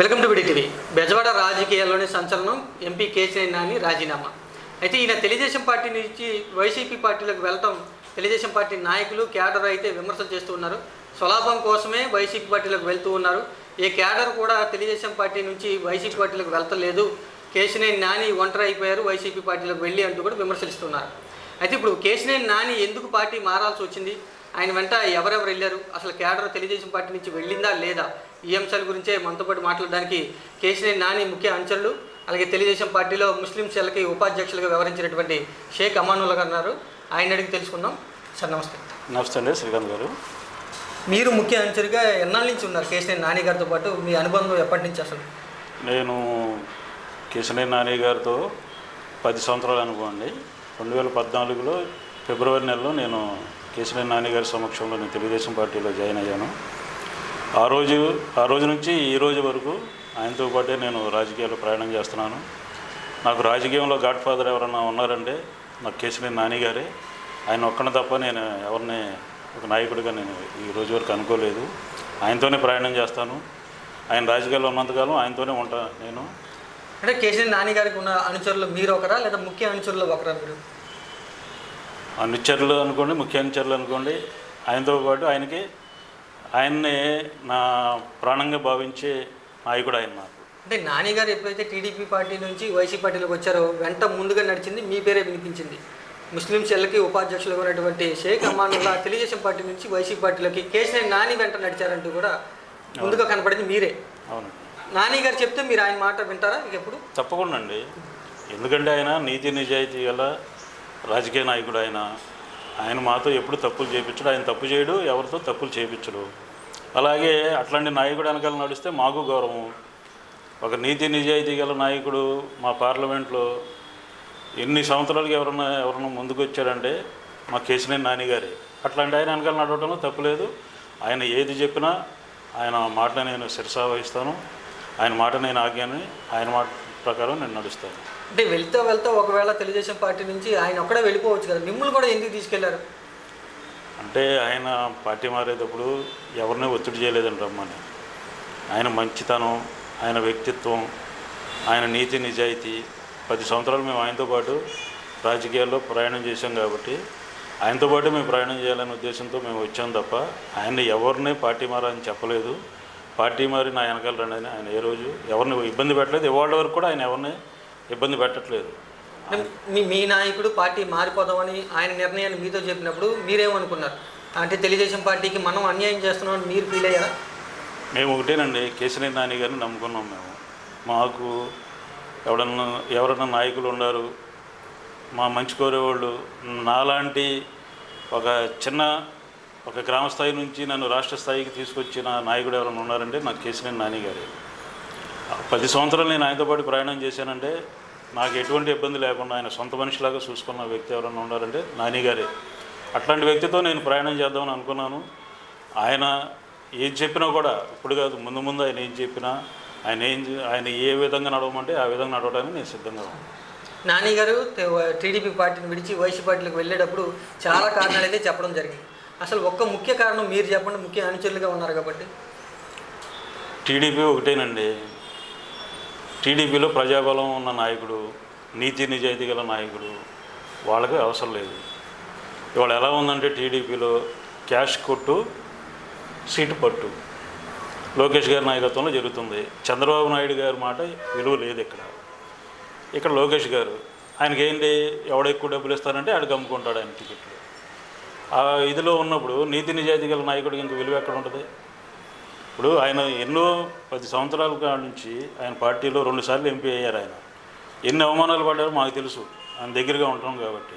Welcome to TV. Bezawada రాజకీయాల్లోని సంచలనం MP Kesineni Nani రాజీనామా. అయితే ఈయన తెలుగుదేశం పార్టీ నుంచి వైసీపీ పార్టీలోకి వెళ్ళటం తెలుగుదేశం పార్టీ నాయకులు క్యాడర్ అయితే విమర్శలు చేస్తూ ఉన్నారు. స్వలాభం కోసమే వైసీపీ పార్టీలోకి వెళ్తూ ఉన్నారు. ఏ క్యాడర్ కూడా తెలుగుదేశం పార్టీ నుంచి వైసీపీ పార్టీలోకి వెళ్తలేదు. కేశినేని నాని ఒంటరి అయిపోయారు వైసీపీ పార్టీలోకి వెళ్ళి అంటూ కూడా విమర్శిస్తున్నారు. అయితే ఇప్పుడు కేశినేని నాని ఎందుకు పార్టీ మారాల్సి వచ్చింది, ఆయన వెంట ఎవరెవరు వెళ్ళారు, అసలు క్యాడర్ తెలుగుదేశం పార్టీ నుంచి వెళ్ళిందా లేదా, ఈ అంశాల గురించే మనతో పాటు మాట్లాడడానికి కేశినేని నాని ముఖ్య అంచనలు, అలాగే తెలుగుదేశం పార్టీలో ముస్లిం సెల్కి ఉపాధ్యక్షులుగా వ్యవహరించినటువంటి షేక్ అమానుల్లా గారు ఉన్నారు. ఆయన అడిగి తెలుసుకుందాం. సార్ నమస్తే. నమస్తే అండి శ్రీకాంత్ గారు. మీరు ముఖ్య అంచనగా ఎన్నాళ్ళ నుంచి ఉన్నారు కేశినేని నాని గారితో పాటు? మీ అనుబంధం ఎప్పటి నుంచి అసలు? నేను కేశినేని నాని గారితో 10 సంవత్సరాలు అనుకోండి. 2014లో ఫిబ్రవరి నెలలో నేను కేశినేని నాని గారి సమక్షంలో నేను తెలుగుదేశం పార్టీలో జాయిన్ అయ్యాను. ఆ రోజు నుంచి ఈ రోజు వరకు ఆయనతో పాటే నేను రాజకీయాల్లో ప్రయాణం చేస్తున్నాను. నాకు రాజకీయంలో గాడ్ ఫాదర్ ఎవరన్నా ఉన్నారంటే నాకు కేశినేని నాని గారే. ఆయన ఒక్కడిని తప్ప నేను ఎవరిని ఒక నాయకుడిగా నేను ఈ రోజు వరకు అనుకోలేదు. ఆయనతోనే ప్రయాణం చేస్తాను. ఆయన రాజకీయాల్లో ఉన్నంతకాలం ఆయనతోనే ఉంటా నేను. అంటే కేశినేని నాని గారికి ఉన్న అనుచరులు మీరు ఒకరా, లేదా ముఖ్య అనుచరులు ఒకరా? మీరు అనుచరులు అనుకోండి, ముఖ్య అనుచరులు అనుకోండి. ఆయనతో పాటు ఆయన్ని నా ప్రాణంగా భావించే నాయకుడు ఆయన నాకు. అంటే నాని గారు ఎప్పుడైతే టీడీపీ పార్టీ నుంచి వైసీపీ పార్టీలోకి వచ్చారో వెంట ముందుగా నడిచింది మీ పేరే వినిపించింది. ముస్లిం సెల్కి ఉపాధ్యక్షులుగా ఉన్నటువంటి షేక్ అమానుల్లా తెలుగుదేశం పార్టీ నుంచి వైసీపీ పార్టీలోకి కేశినేని నాని వెంట నడిచారంటూ కూడా ముందుగా కనపడింది మీరే. అవును. నాని గారు చెప్తే మీరు ఆయన మాట వింటారా ఎప్పుడు? తప్పకుండా అండి. ఎందుకంటే ఆయన నీతి నిజాయితీ గల రాజకీయ నాయకుడు. ఆయన మాతో ఎప్పుడు తప్పులు చేయించడు. ఆయన తప్పు చేయడు, ఎవరితో తప్పులు చేయించడు. అలాగే అట్లాంటి నాయకుడు వెనకాల నడిస్తే మాకు గౌరవం. ఒక నీతి నిజాయితీ గల నాయకుడు మా పార్లమెంట్లో ఎన్ని సంవత్సరాలకి ఎవరన్నా ముందుకు వచ్చారంటే మా కేశినేని నాని గారే. అట్లాంటి ఆయన వెనకాల నడవడంలో తప్పులేదు. ఆయన ఏది చెప్పినా ఆయన మాట నేను శిరసావహిస్తాను. ఆయన మాట నేను ఆజ్ఞాని, ఆయన మాట ప్రకారం నేను నడుస్తాను. అంటే వెళ్తా ఒకవేళ తెలుగుదేశం పార్టీ నుంచి ఆయన ఒక్కడే వెళ్ళిపోవచ్చు కదా, మిమ్మల్ని కూడా ఎందుకు తీసుకెళ్లారు? అంటే ఆయన పార్టీ మారేటప్పుడు ఎవరిని ఒత్తిడి చేయలేదని రమ్మని. ఆయన మంచితనం, ఆయన వ్యక్తిత్వం, ఆయన నీతి నిజాయితీ 10 సంవత్సరాలు మేము ఆయనతో పాటు రాజకీయాల్లో ప్రయాణం చేశాం కాబట్టి ఆయనతో పాటు మేము ప్రయాణం చేయాలనే ఉద్దేశంతో మేము వచ్చాం తప్ప ఆయన ఎవరిని పార్టీ మారని చెప్పలేదు. పార్టీ మారి నా వెనకాల రండి ఆయన ఏ రోజు ఎవరిని ఇబ్బంది పెట్టలేదు. ఇవాళ వరకు కూడా ఆయన ఎవరిని ఇబ్బంది పెట్టట్లేదు. మీ నాయకుడు పార్టీ మారిపోదామని ఆయన నిర్ణయాన్ని మీతో చెప్పినప్పుడు మీరేమనుకున్నారు? అంటే తెలుగుదేశం పార్టీకి మనం అన్యాయం చేస్తున్నామని మీరు ఫీల్ అయ్యారా? మేము ఒకటేనండి, కేశినేని నాని గారిని నమ్ముకున్నాం మేము. మాకు ఎవరన్నా నాయకులు ఉన్నారు, మా మంచి కోరేవాళ్ళు. నాలాంటి ఒక గ్రామ స్థాయి నుంచి నన్ను రాష్ట్ర స్థాయికి తీసుకొచ్చిన నాయకుడు ఎవరైనా ఉన్నారంటే నాకు కేశినేని నాని గారే. 10 సంవత్సరాలు నేను ఆయనతో పాటు ప్రయాణం చేశానంటే నాకు ఎటువంటి ఇబ్బంది లేకుండా ఆయన సొంత మనిషిలాగా చూసుకున్న వ్యక్తి ఎవరైనా ఉన్నారంటే నాని గారే. అట్లాంటి వ్యక్తితో నేను ప్రయాణం చేద్దామని అనుకున్నాను. ఆయన ఏం చెప్పినా కూడా ఇప్పుడు కాదు, ముందు ఆయన ఏం చెప్పినా ఆయన ఏ విధంగా నడవమంటే ఆ విధంగా నడవడానికి నేను సిద్ధంగా ఉన్నాను. నాని గారు టీడీపీ పార్టీని విడిచి వైసీపీ పార్టీలకు వెళ్ళేటప్పుడు చాలా కారణాలు అయితే చెప్పడం జరిగింది. అసలు ఒక్క ముఖ్య కారణం మీరు చెప్పండి, ముఖ్య అనుచరులుగా ఉన్నారు కాబట్టి. టీడీపీ ఒకటేనండి. టీడీపీలో ప్రజాబలం ఉన్న నాయకుడు, నీతి నిజాయితీ గల నాయకుడు, వాళ్ళకి అవసరం లేదు. ఇవాళ ఎలా ఉందంటే టీడీపీలో క్యాష్ కొట్టు, సీటు పట్టు లోకేష్ గారి నాయకత్వంలో జరుగుతుంది. చంద్రబాబు నాయుడు గారి మాట విలువ లేదు ఇక్కడ లోకేష్ గారు. ఆయనకి ఏంటి, ఎవడ ఎక్కువ డబ్బులు ఇస్తారంటే ఆడికి అమ్ముకుంటాడు ఆయన టికెట్లు. ఆ ఇదిలో ఉన్నప్పుడు నీతి నిజాయితీ గల నాయకుడికి ఇంక విలువ ఎక్కడ ఉంటుంది? ఇప్పుడు ఆయన ఎన్నో 10 సంవత్సరాల కాడ నుంచి ఆయన పార్టీలో 2 సార్లు ఎంపీ అయ్యారు. ఆయన ఎన్ని అవమానాలు పడ్డారో మాకు తెలుసు, ఆయన దగ్గరగా ఉంటాం కాబట్టి.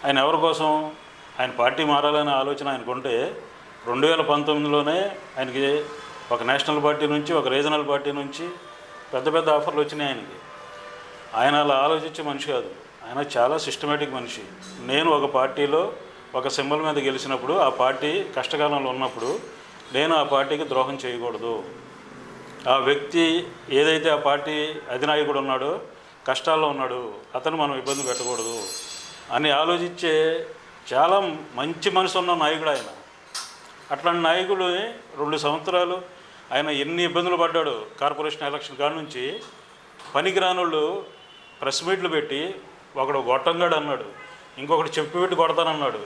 ఆయన ఎవరి కోసం ఆయన పార్టీ మారాలనే ఆలోచన ఆయనకుంటే 2019లోనే ఆయనకి ఒక నేషనల్ పార్టీ నుంచి, ఒక రీజనల్ పార్టీ నుంచి పెద్ద ఆఫర్లు వచ్చినాయి ఆయనకి. ఆయన అలా ఆలోచించే మనిషి కాదు. ఆయన చాలా సిస్టమేటిక్ మనిషి. నేను ఒక పార్టీలో ఒక సింబల్ మీద గెలిచినప్పుడు, ఆ పార్టీ కష్టకాలంలో ఉన్నప్పుడు నేను ఆ పార్టీకి ద్రోహం చేయకూడదు. ఆ వ్యక్తి ఏదైతే ఆ పార్టీ అధినాయకుడు ఉన్నాడో కష్టాల్లో ఉన్నాడు, అతను మనం ఇబ్బంది పెట్టకూడదు అని ఆలోచించే చాలా మంచి మనసు ఉన్న నాయకుడు ఆయన. అట్లాంటి నాయకుడు 2 సంవత్సరాలు ఆయన ఎన్ని ఇబ్బందులు పడ్డాడు. కార్పొరేషన్ ఎలక్షన్ కాడ నుంచి పనికిరానోళ్ళు ప్రెస్ మీట్లు పెట్టి ఒకడు గొట్టంగాడు అన్నాడు, ఇంకొకటి చెప్పి పెట్టి కొడతానన్నాడు.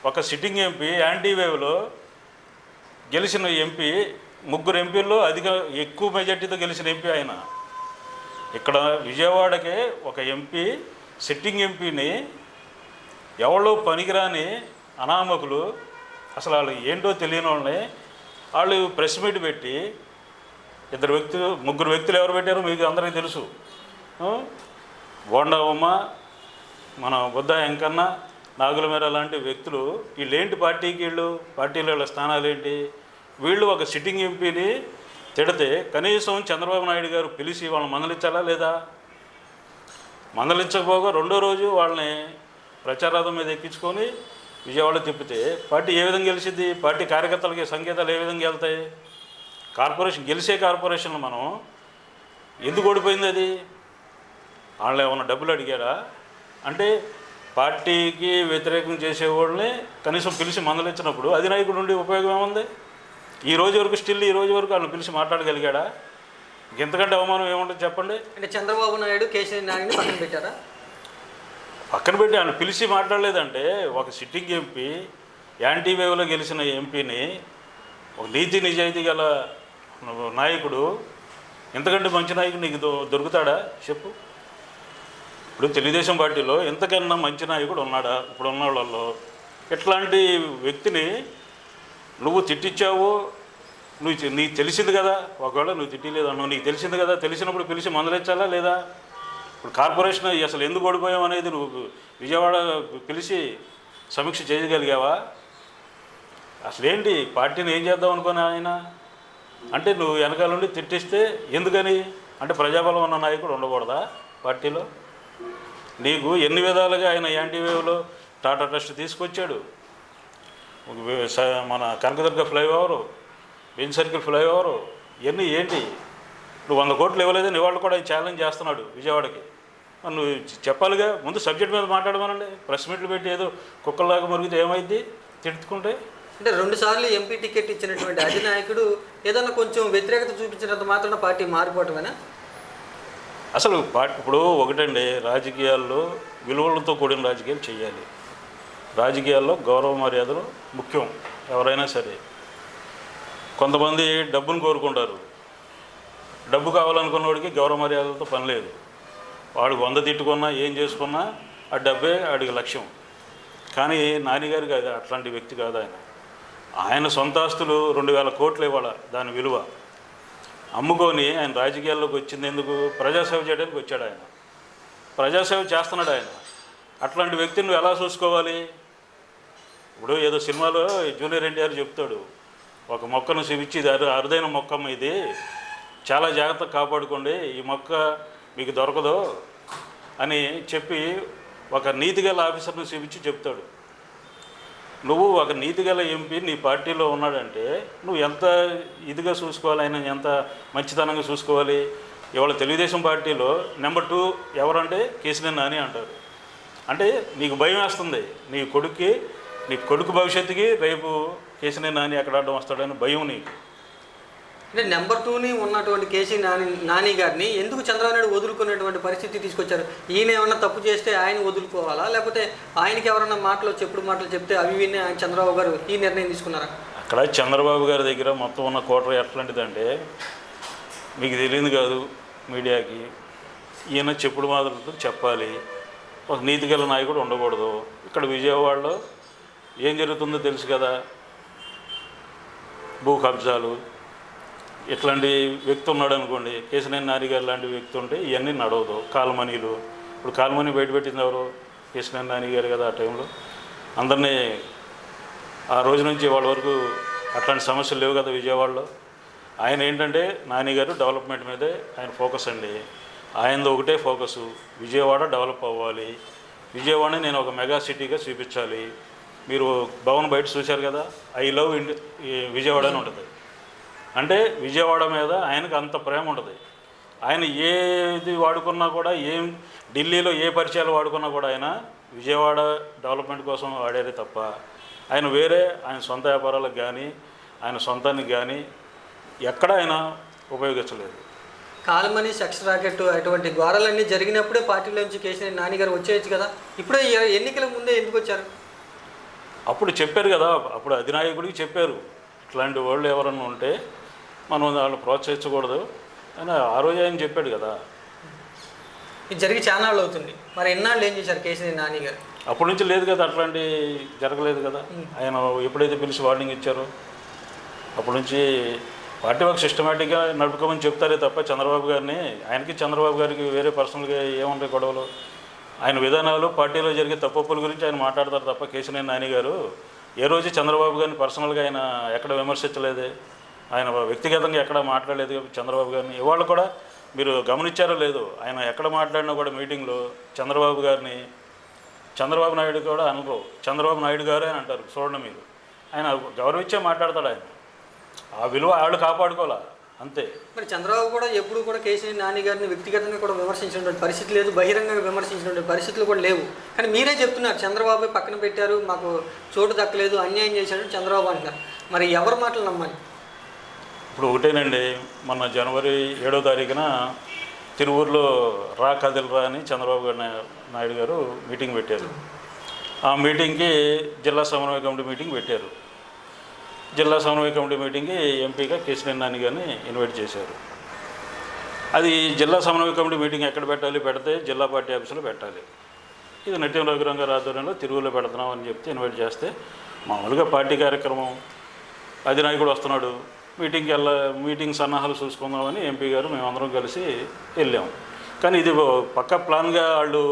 ఒక సిట్టింగ్ ఎంపీ యాంటీ వేవ్లో గెలిచిన ఎంపీ, 3 ఎంపీల్లో ఎక్కువ మెజార్టీతో గెలిచిన ఎంపీ ఆయన. ఇక్కడ విజయవాడకే ఒక ఎంపీ, సిట్టింగ్ ఎంపీని ఎవరో పనికిరాని అనామకులు, అసలు వాళ్ళు ఏంటో తెలియని వాళ్ళని వాళ్ళు ప్రెస్ మీట్ పెట్టి 3 వ్యక్తులు ఎవరు పెట్టారో మీకు అందరికీ తెలుసు. బోండా ఉమ్మ, మన బుద్ధ వెంకన్న, నాగుల మేర లాంటి వ్యక్తులు. వీళ్ళేంటి పార్టీలో వీళ్ళ స్థానాలు ఏంటి? వీళ్ళు ఒక సిట్టింగ్ ఎంపీని తిడితే కనీసం చంద్రబాబు నాయుడు గారు పిలిచి వాళ్ళని మందలించాలా లేదా? మందలించకపోగా రెండో రోజు వాళ్ళని ప్రచారార్థం మీద ఎక్కించుకొని విజయవాడ తిప్పితే పార్టీ ఏ విధంగా గెలిచింది? పార్టీ కార్యకర్తలకి సంకేతాలు ఏ విధంగా వెళ్తాయి? గెలిచే కార్పొరేషన్లు మనం ఎందుకు ఓడిపోయింది? అది వాళ్ళు ఏమన్నా డబ్బులు అడిగారా? అంటే పార్టీకి వ్యతిరేకం చేసేవాళ్ళని కనీసం పిలిచి మందలించినప్పుడు అధినాయకుడు ఉండి ఉపయోగం ఏముంది? ఈ రోజు వరకు వాళ్ళని పిలిచి మాట్లాడగలిగాడా? ఇంతకంటే అవమానం ఏముంటుంది చెప్పండి? అంటే చంద్రబాబు నాయుడు కేసీఆర్ నాయుడిని పక్కన పెట్టారా? పక్కన పెట్టి ఆయన పిలిచి మాట్లాడలేదంటే ఒక సిట్టింగ్ ఎంపీ, యాంటీ వేవ్లో గెలిచిన ఎంపీని, ఒక నీతి నిజాయితీ గల నాయకుడు, ఇంతకంటే మంచి నాయకుడు నీకు దొరుకుతాడా చెప్పు? ఇప్పుడు తెలుగుదేశం పార్టీలో ఇంతకన్నా మంచి నాయకుడు ఉన్నాడా? ఇప్పుడు ఉన్న వాళ్ళలో ఇట్లాంటి వ్యక్తిని నువ్వు తిట్టించావు, నీకు తెలిసింది కదా. ఒకవేళ నువ్వు తిట్టలేదు అన్నావు, నీకు తెలిసింది కదా, తెలిసినప్పుడు పిలిచి మందలించాలా లేదా? ఇప్పుడు కార్పొరేషన్ అసలు ఎందుకు ఓడిపోయావు అనేది నువ్వు విజయవాడ పిలిచి సమీక్ష చేయగలిగావా? అసలు ఏంటి పార్టీని ఏం చేద్దాం అనుకుని ఆయన? అంటే నువ్వు వెనకాల నుండి తిట్టిస్తే ఎందుకని? అంటే ప్రజాబలం ఉన్న నాయకుడు ఉండకూడదా పార్టీలో? నీకు ఎన్ని విధాలుగా ఆయన యాంటీ వేవ్లో టాటా ట్రస్ట్ తీసుకొచ్చాడు, మన Kanakadurga flyover, bench circle flyover, ఇవన్నీ ఏంటి? నువ్వు 100 కోట్లు ఇవ్వలేదని ఇవాళ కూడా ఆయన ఛాలెంజ్ చేస్తున్నాడు విజయవాడకి. నువ్వు చెప్పాలిగా, ముందు సబ్జెక్ట్ మీద మాట్లాడమనండి. ప్రెస్ మీట్లు పెట్టి ఏదో కుక్కల్లాగా మరుగుతే ఏమైంది తిట్టుకుంటే? అంటే 2 సార్లు ఎంపీ టికెట్ ఇచ్చినటువంటి అధినాయకుడు ఏదన్నా కొంచెం వ్యతిరేకత చూపించినంత మాత్రాన పార్టీ మారిపోవటమేనా? అసలు ఇప్పుడు ఒకటండి, రాజకీయాల్లో విలువలతో కూడిన రాజకీయాలు చేయాలి. రాజకీయాల్లో గౌరవ మర్యాదలు ముఖ్యం. ఎవరైనా సరే కొంతమంది డబ్బును కోరుకుంటారు. డబ్బు కావాలనుకున్నవాడికి గౌరవ మర్యాదలతో పని లేదు. వాడు 100 తిట్టుకున్నా ఏం చేసుకున్నా ఆ డబ్బే వాడికి లక్ష్యం. కానీ నానిగారికి అది అట్లాంటి వ్యక్తి కాదు. ఆయన సొంత ఆస్తులు 2000 కోట్లు ఇవ్వాల దాని విలువ అమ్ముకొని ఆయన రాజకీయాల్లోకి వచ్చింది ఎందుకు? ప్రజాసేవ చేయడానికి వచ్చాడు. ఆయన ప్రజాసేవ చేస్తున్నాడు. అట్లాంటి వ్యక్తిని నువ్వు ఎలా చూసుకోవాలి? ఇప్పుడు ఏదో సినిమాలో జూనియర్ ఎన్టీఆర్ చెప్తాడు, ఒక మొక్కను చూపించి ఇది అరుదైన మొక్కమ్మ, ఇది చాలా జాగ్రత్తగా కాపాడుకోండి, ఈ మొక్క మీకు దొరకదు అని చెప్పి ఒక నీతిగల ఆఫీసర్ని చూపించి చెప్తాడు. నువ్వు ఒక నీతిగల ఎంపీ నీ పార్టీలో ఉన్నాడంటే నువ్వు ఎంత ఇదిగా చూసుకోవాలి, ఆయన ఎంత మంచితనంగా చూసుకోవాలి. ఇవాళ తెలుగుదేశం పార్టీలో నెంబర్ 2 ఎవరంటే కేసీఆర్ నాని అంటారు. అంటే నీకు భయం వేస్తుంది, నీ కొడుకు భవిష్యత్తుకి రేపు కేసీఆర్ నాని ఎక్కడ అడ్డం వస్తాడని భయం నీకు. అంటే నెంబర్ 2ని ఉన్నటువంటి నాని గారిని ఎందుకు చంద్రబాబు నాయుడు వదులుకునేటువంటి పరిస్థితి తీసుకొచ్చారు? ఈయన ఏమన్నా తప్పు చేస్తే ఆయన వదులుకోవాలా, లేకపోతే ఆయనకి ఎవరన్నా చెప్పుడు మాటలు చెప్తే అవి విని ఆయన చంద్రబాబు గారు ఈ నిర్ణయం తీసుకున్నారా? అక్కడ చంద్రబాబు గారి దగ్గర మొత్తం ఉన్న కోటర ఎట్లాంటిదంటే మీకు తెలియదు కాదు మీడియాకి. ఈయన చెప్పుడు మాటలతో చెప్పాలి, ఒక నీతిగల నాయకుడు ఉండకూడదు. ఇక్కడ విజయవాడలో ఏం జరుగుతుందో తెలుసు కదా, భూ కబ్జాలు, ఇట్లాంటి వ్యక్తి ఉన్నాడు అనుకోండి, కేసీఆర్ నాని గారు లాంటి వ్యక్తి ఉంటే ఇవన్నీ నడవదు. కాల్మనీలు, ఇప్పుడు కాల్మనీ బయటపెట్టింది ఎవరు? కేసీఆర్ నాని గారు కదా. ఆ టైంలో అందరినీ ఆ రోజు నుంచి వాళ్ళ వరకు అట్లాంటి సమస్యలు లేవు కదా విజయవాడలో. ఆయన ఏంటంటే నాని గారు డెవలప్మెంట్ మీదే ఆయన ఫోకస్ అండి. ఆయనది ఒకటే ఫోకసు, విజయవాడ డెవలప్ అవ్వాలి, విజయవాడని నేను ఒక మెగా సిటీగా చూపించాలి. మీరు భవన్ బయట చూశారు కదా, ఐ లవ్ విజయవాడ అని ఉంటుంది. అంటే విజయవాడ మీద ఆయనకు అంత ప్రేమ ఉంటుంది. ఆయన ఏది వాడుకున్నా కూడా, ఢిల్లీలో ఏ పరిచయాలు వాడుకున్నా కూడా ఆయన విజయవాడ డెవలప్మెంట్ కోసం వాడారే తప్ప ఆయన సొంత వ్యాపారాలకు కానీ ఆయన సొంతానికి కానీ ఎక్కడ ఆయన ఉపయోగించలేదు. కాల్మనీ సెక్స్ రాకెట్ అటువంటి ఘోరాలన్నీ జరిగినప్పుడే పార్టీలోంచి కేసీఆర్ నాని గారు వచ్చేయచ్చు కదా, ఇప్పుడే ఎన్నికల ముందే ఎందుకు వచ్చారు? అప్పుడు చెప్పారు కదా, అప్పుడు అధినాయకుడికి చెప్పారు ఇట్లాంటి వాళ్ళు ఎవరన్నా ఉంటే మనం వాళ్ళు ప్రోత్సహించకూడదు అని ఆ రోజు ఆయన చెప్పాడు కదా. ఇది జరిగి చానాళ్ళు అవుతుంది, మరి ఎన్నాళ్ళు ఏం చేశారు కేసీఆర్ నాని గారు? అప్పటి నుంచి లేదు కదా, అట్లాంటి జరగలేదు కదా. ఆయన ఎప్పుడైతే పిలిచి వార్నింగ్ ఇచ్చారో అప్పటి నుంచి పార్టీ వర్క్ సిస్టమేటిక్గా నడుపుకోమని చెప్తారే తప్ప చంద్రబాబు గారిని, ఆయనకి చంద్రబాబు గారికి వేరే పర్సనల్గా ఏముంటాయి గొడవలు, ఆయన విధానాలు పార్టీలో జరిగే తప్పుల గురించి ఆయన మాట్లాడతారు తప్ప కేసీఆర్ నాని గారు ఏ రోజు చంద్రబాబు గారిని పర్సనల్గా ఆయన ఎక్కడ విమర్శించలేదే, ఆయన వ్యక్తిగతంగా ఎక్కడ మాట్లాడలేదు చంద్రబాబు గారిని. ఇవాళ కూడా మీరు గమనించారో లేదో, ఆయన ఎక్కడ మాట్లాడినా కూడా మీటింగ్లో చంద్రబాబు గారిని చంద్రబాబు నాయుడు కూడా అనరు, చంద్రబాబు నాయుడు గారే అని అంటారు. చూడండి మీరు, ఆయన గౌరవించే మాట్లాడతాడు. ఆయన ఆ విలువ వాళ్ళు కాపాడుకోవాలా అంతే. మరి చంద్రబాబు కూడా ఎప్పుడు కూడా కేసీఆర్ నాని గారిని వ్యక్తిగతంగా కూడా విమర్శించినటువంటి పరిస్థితి లేదు, బహిరంగంగా విమర్శించినటువంటి పరిస్థితులు కూడా లేవు. కానీ మీరే చెప్తున్నారు చంద్రబాబు పక్కన పెట్టారు, మాకు చోటు దక్కలేదు, అన్యాయం చేశాడు చంద్రబాబు అంటున్నారు. మరి ఎవరి మాటలు నమ్మాలి? ఇప్పుడు ఒకటేనండి, మొన్న జనవరి 7వ తారీఖున తిరువూరులో రా కదిలరా అని చంద్రబాబు నాయుడు గారు మీటింగ్ పెట్టారు. ఆ మీటింగ్కి జిల్లా సమన్వయ కమిటీ మీటింగ్ పెట్టారు. జిల్లా సమన్వయ కమిటీ మీటింగ్కి ఎంపీగా కేసీఆర్ నాని గారిని ఇన్వైట్ చేశారు. అది జిల్లా సమన్వయ కమిటీ మీటింగ్ ఎక్కడ పెట్టాలి, పెడితే జిల్లా పార్టీ ఆఫీసులో పెట్టాలి. ఇది నట్యం రఘురాం గారి ఆధ్వర్యంలో తిరువురులో పెడుతున్నాం అని చెప్తే ఇన్వైట్ చేస్తే మామూలుగా పార్టీ కార్యక్రమం, అధినాయకుడు వస్తున్నాడు, మీటింగ్ సన్నాహాలు చూసుకుందామని ఎంపీ గారు మేమందరం కలిసి వెళ్ళాం. కానీ ఇది పక్క ప్లాన్గా వాళ్ళు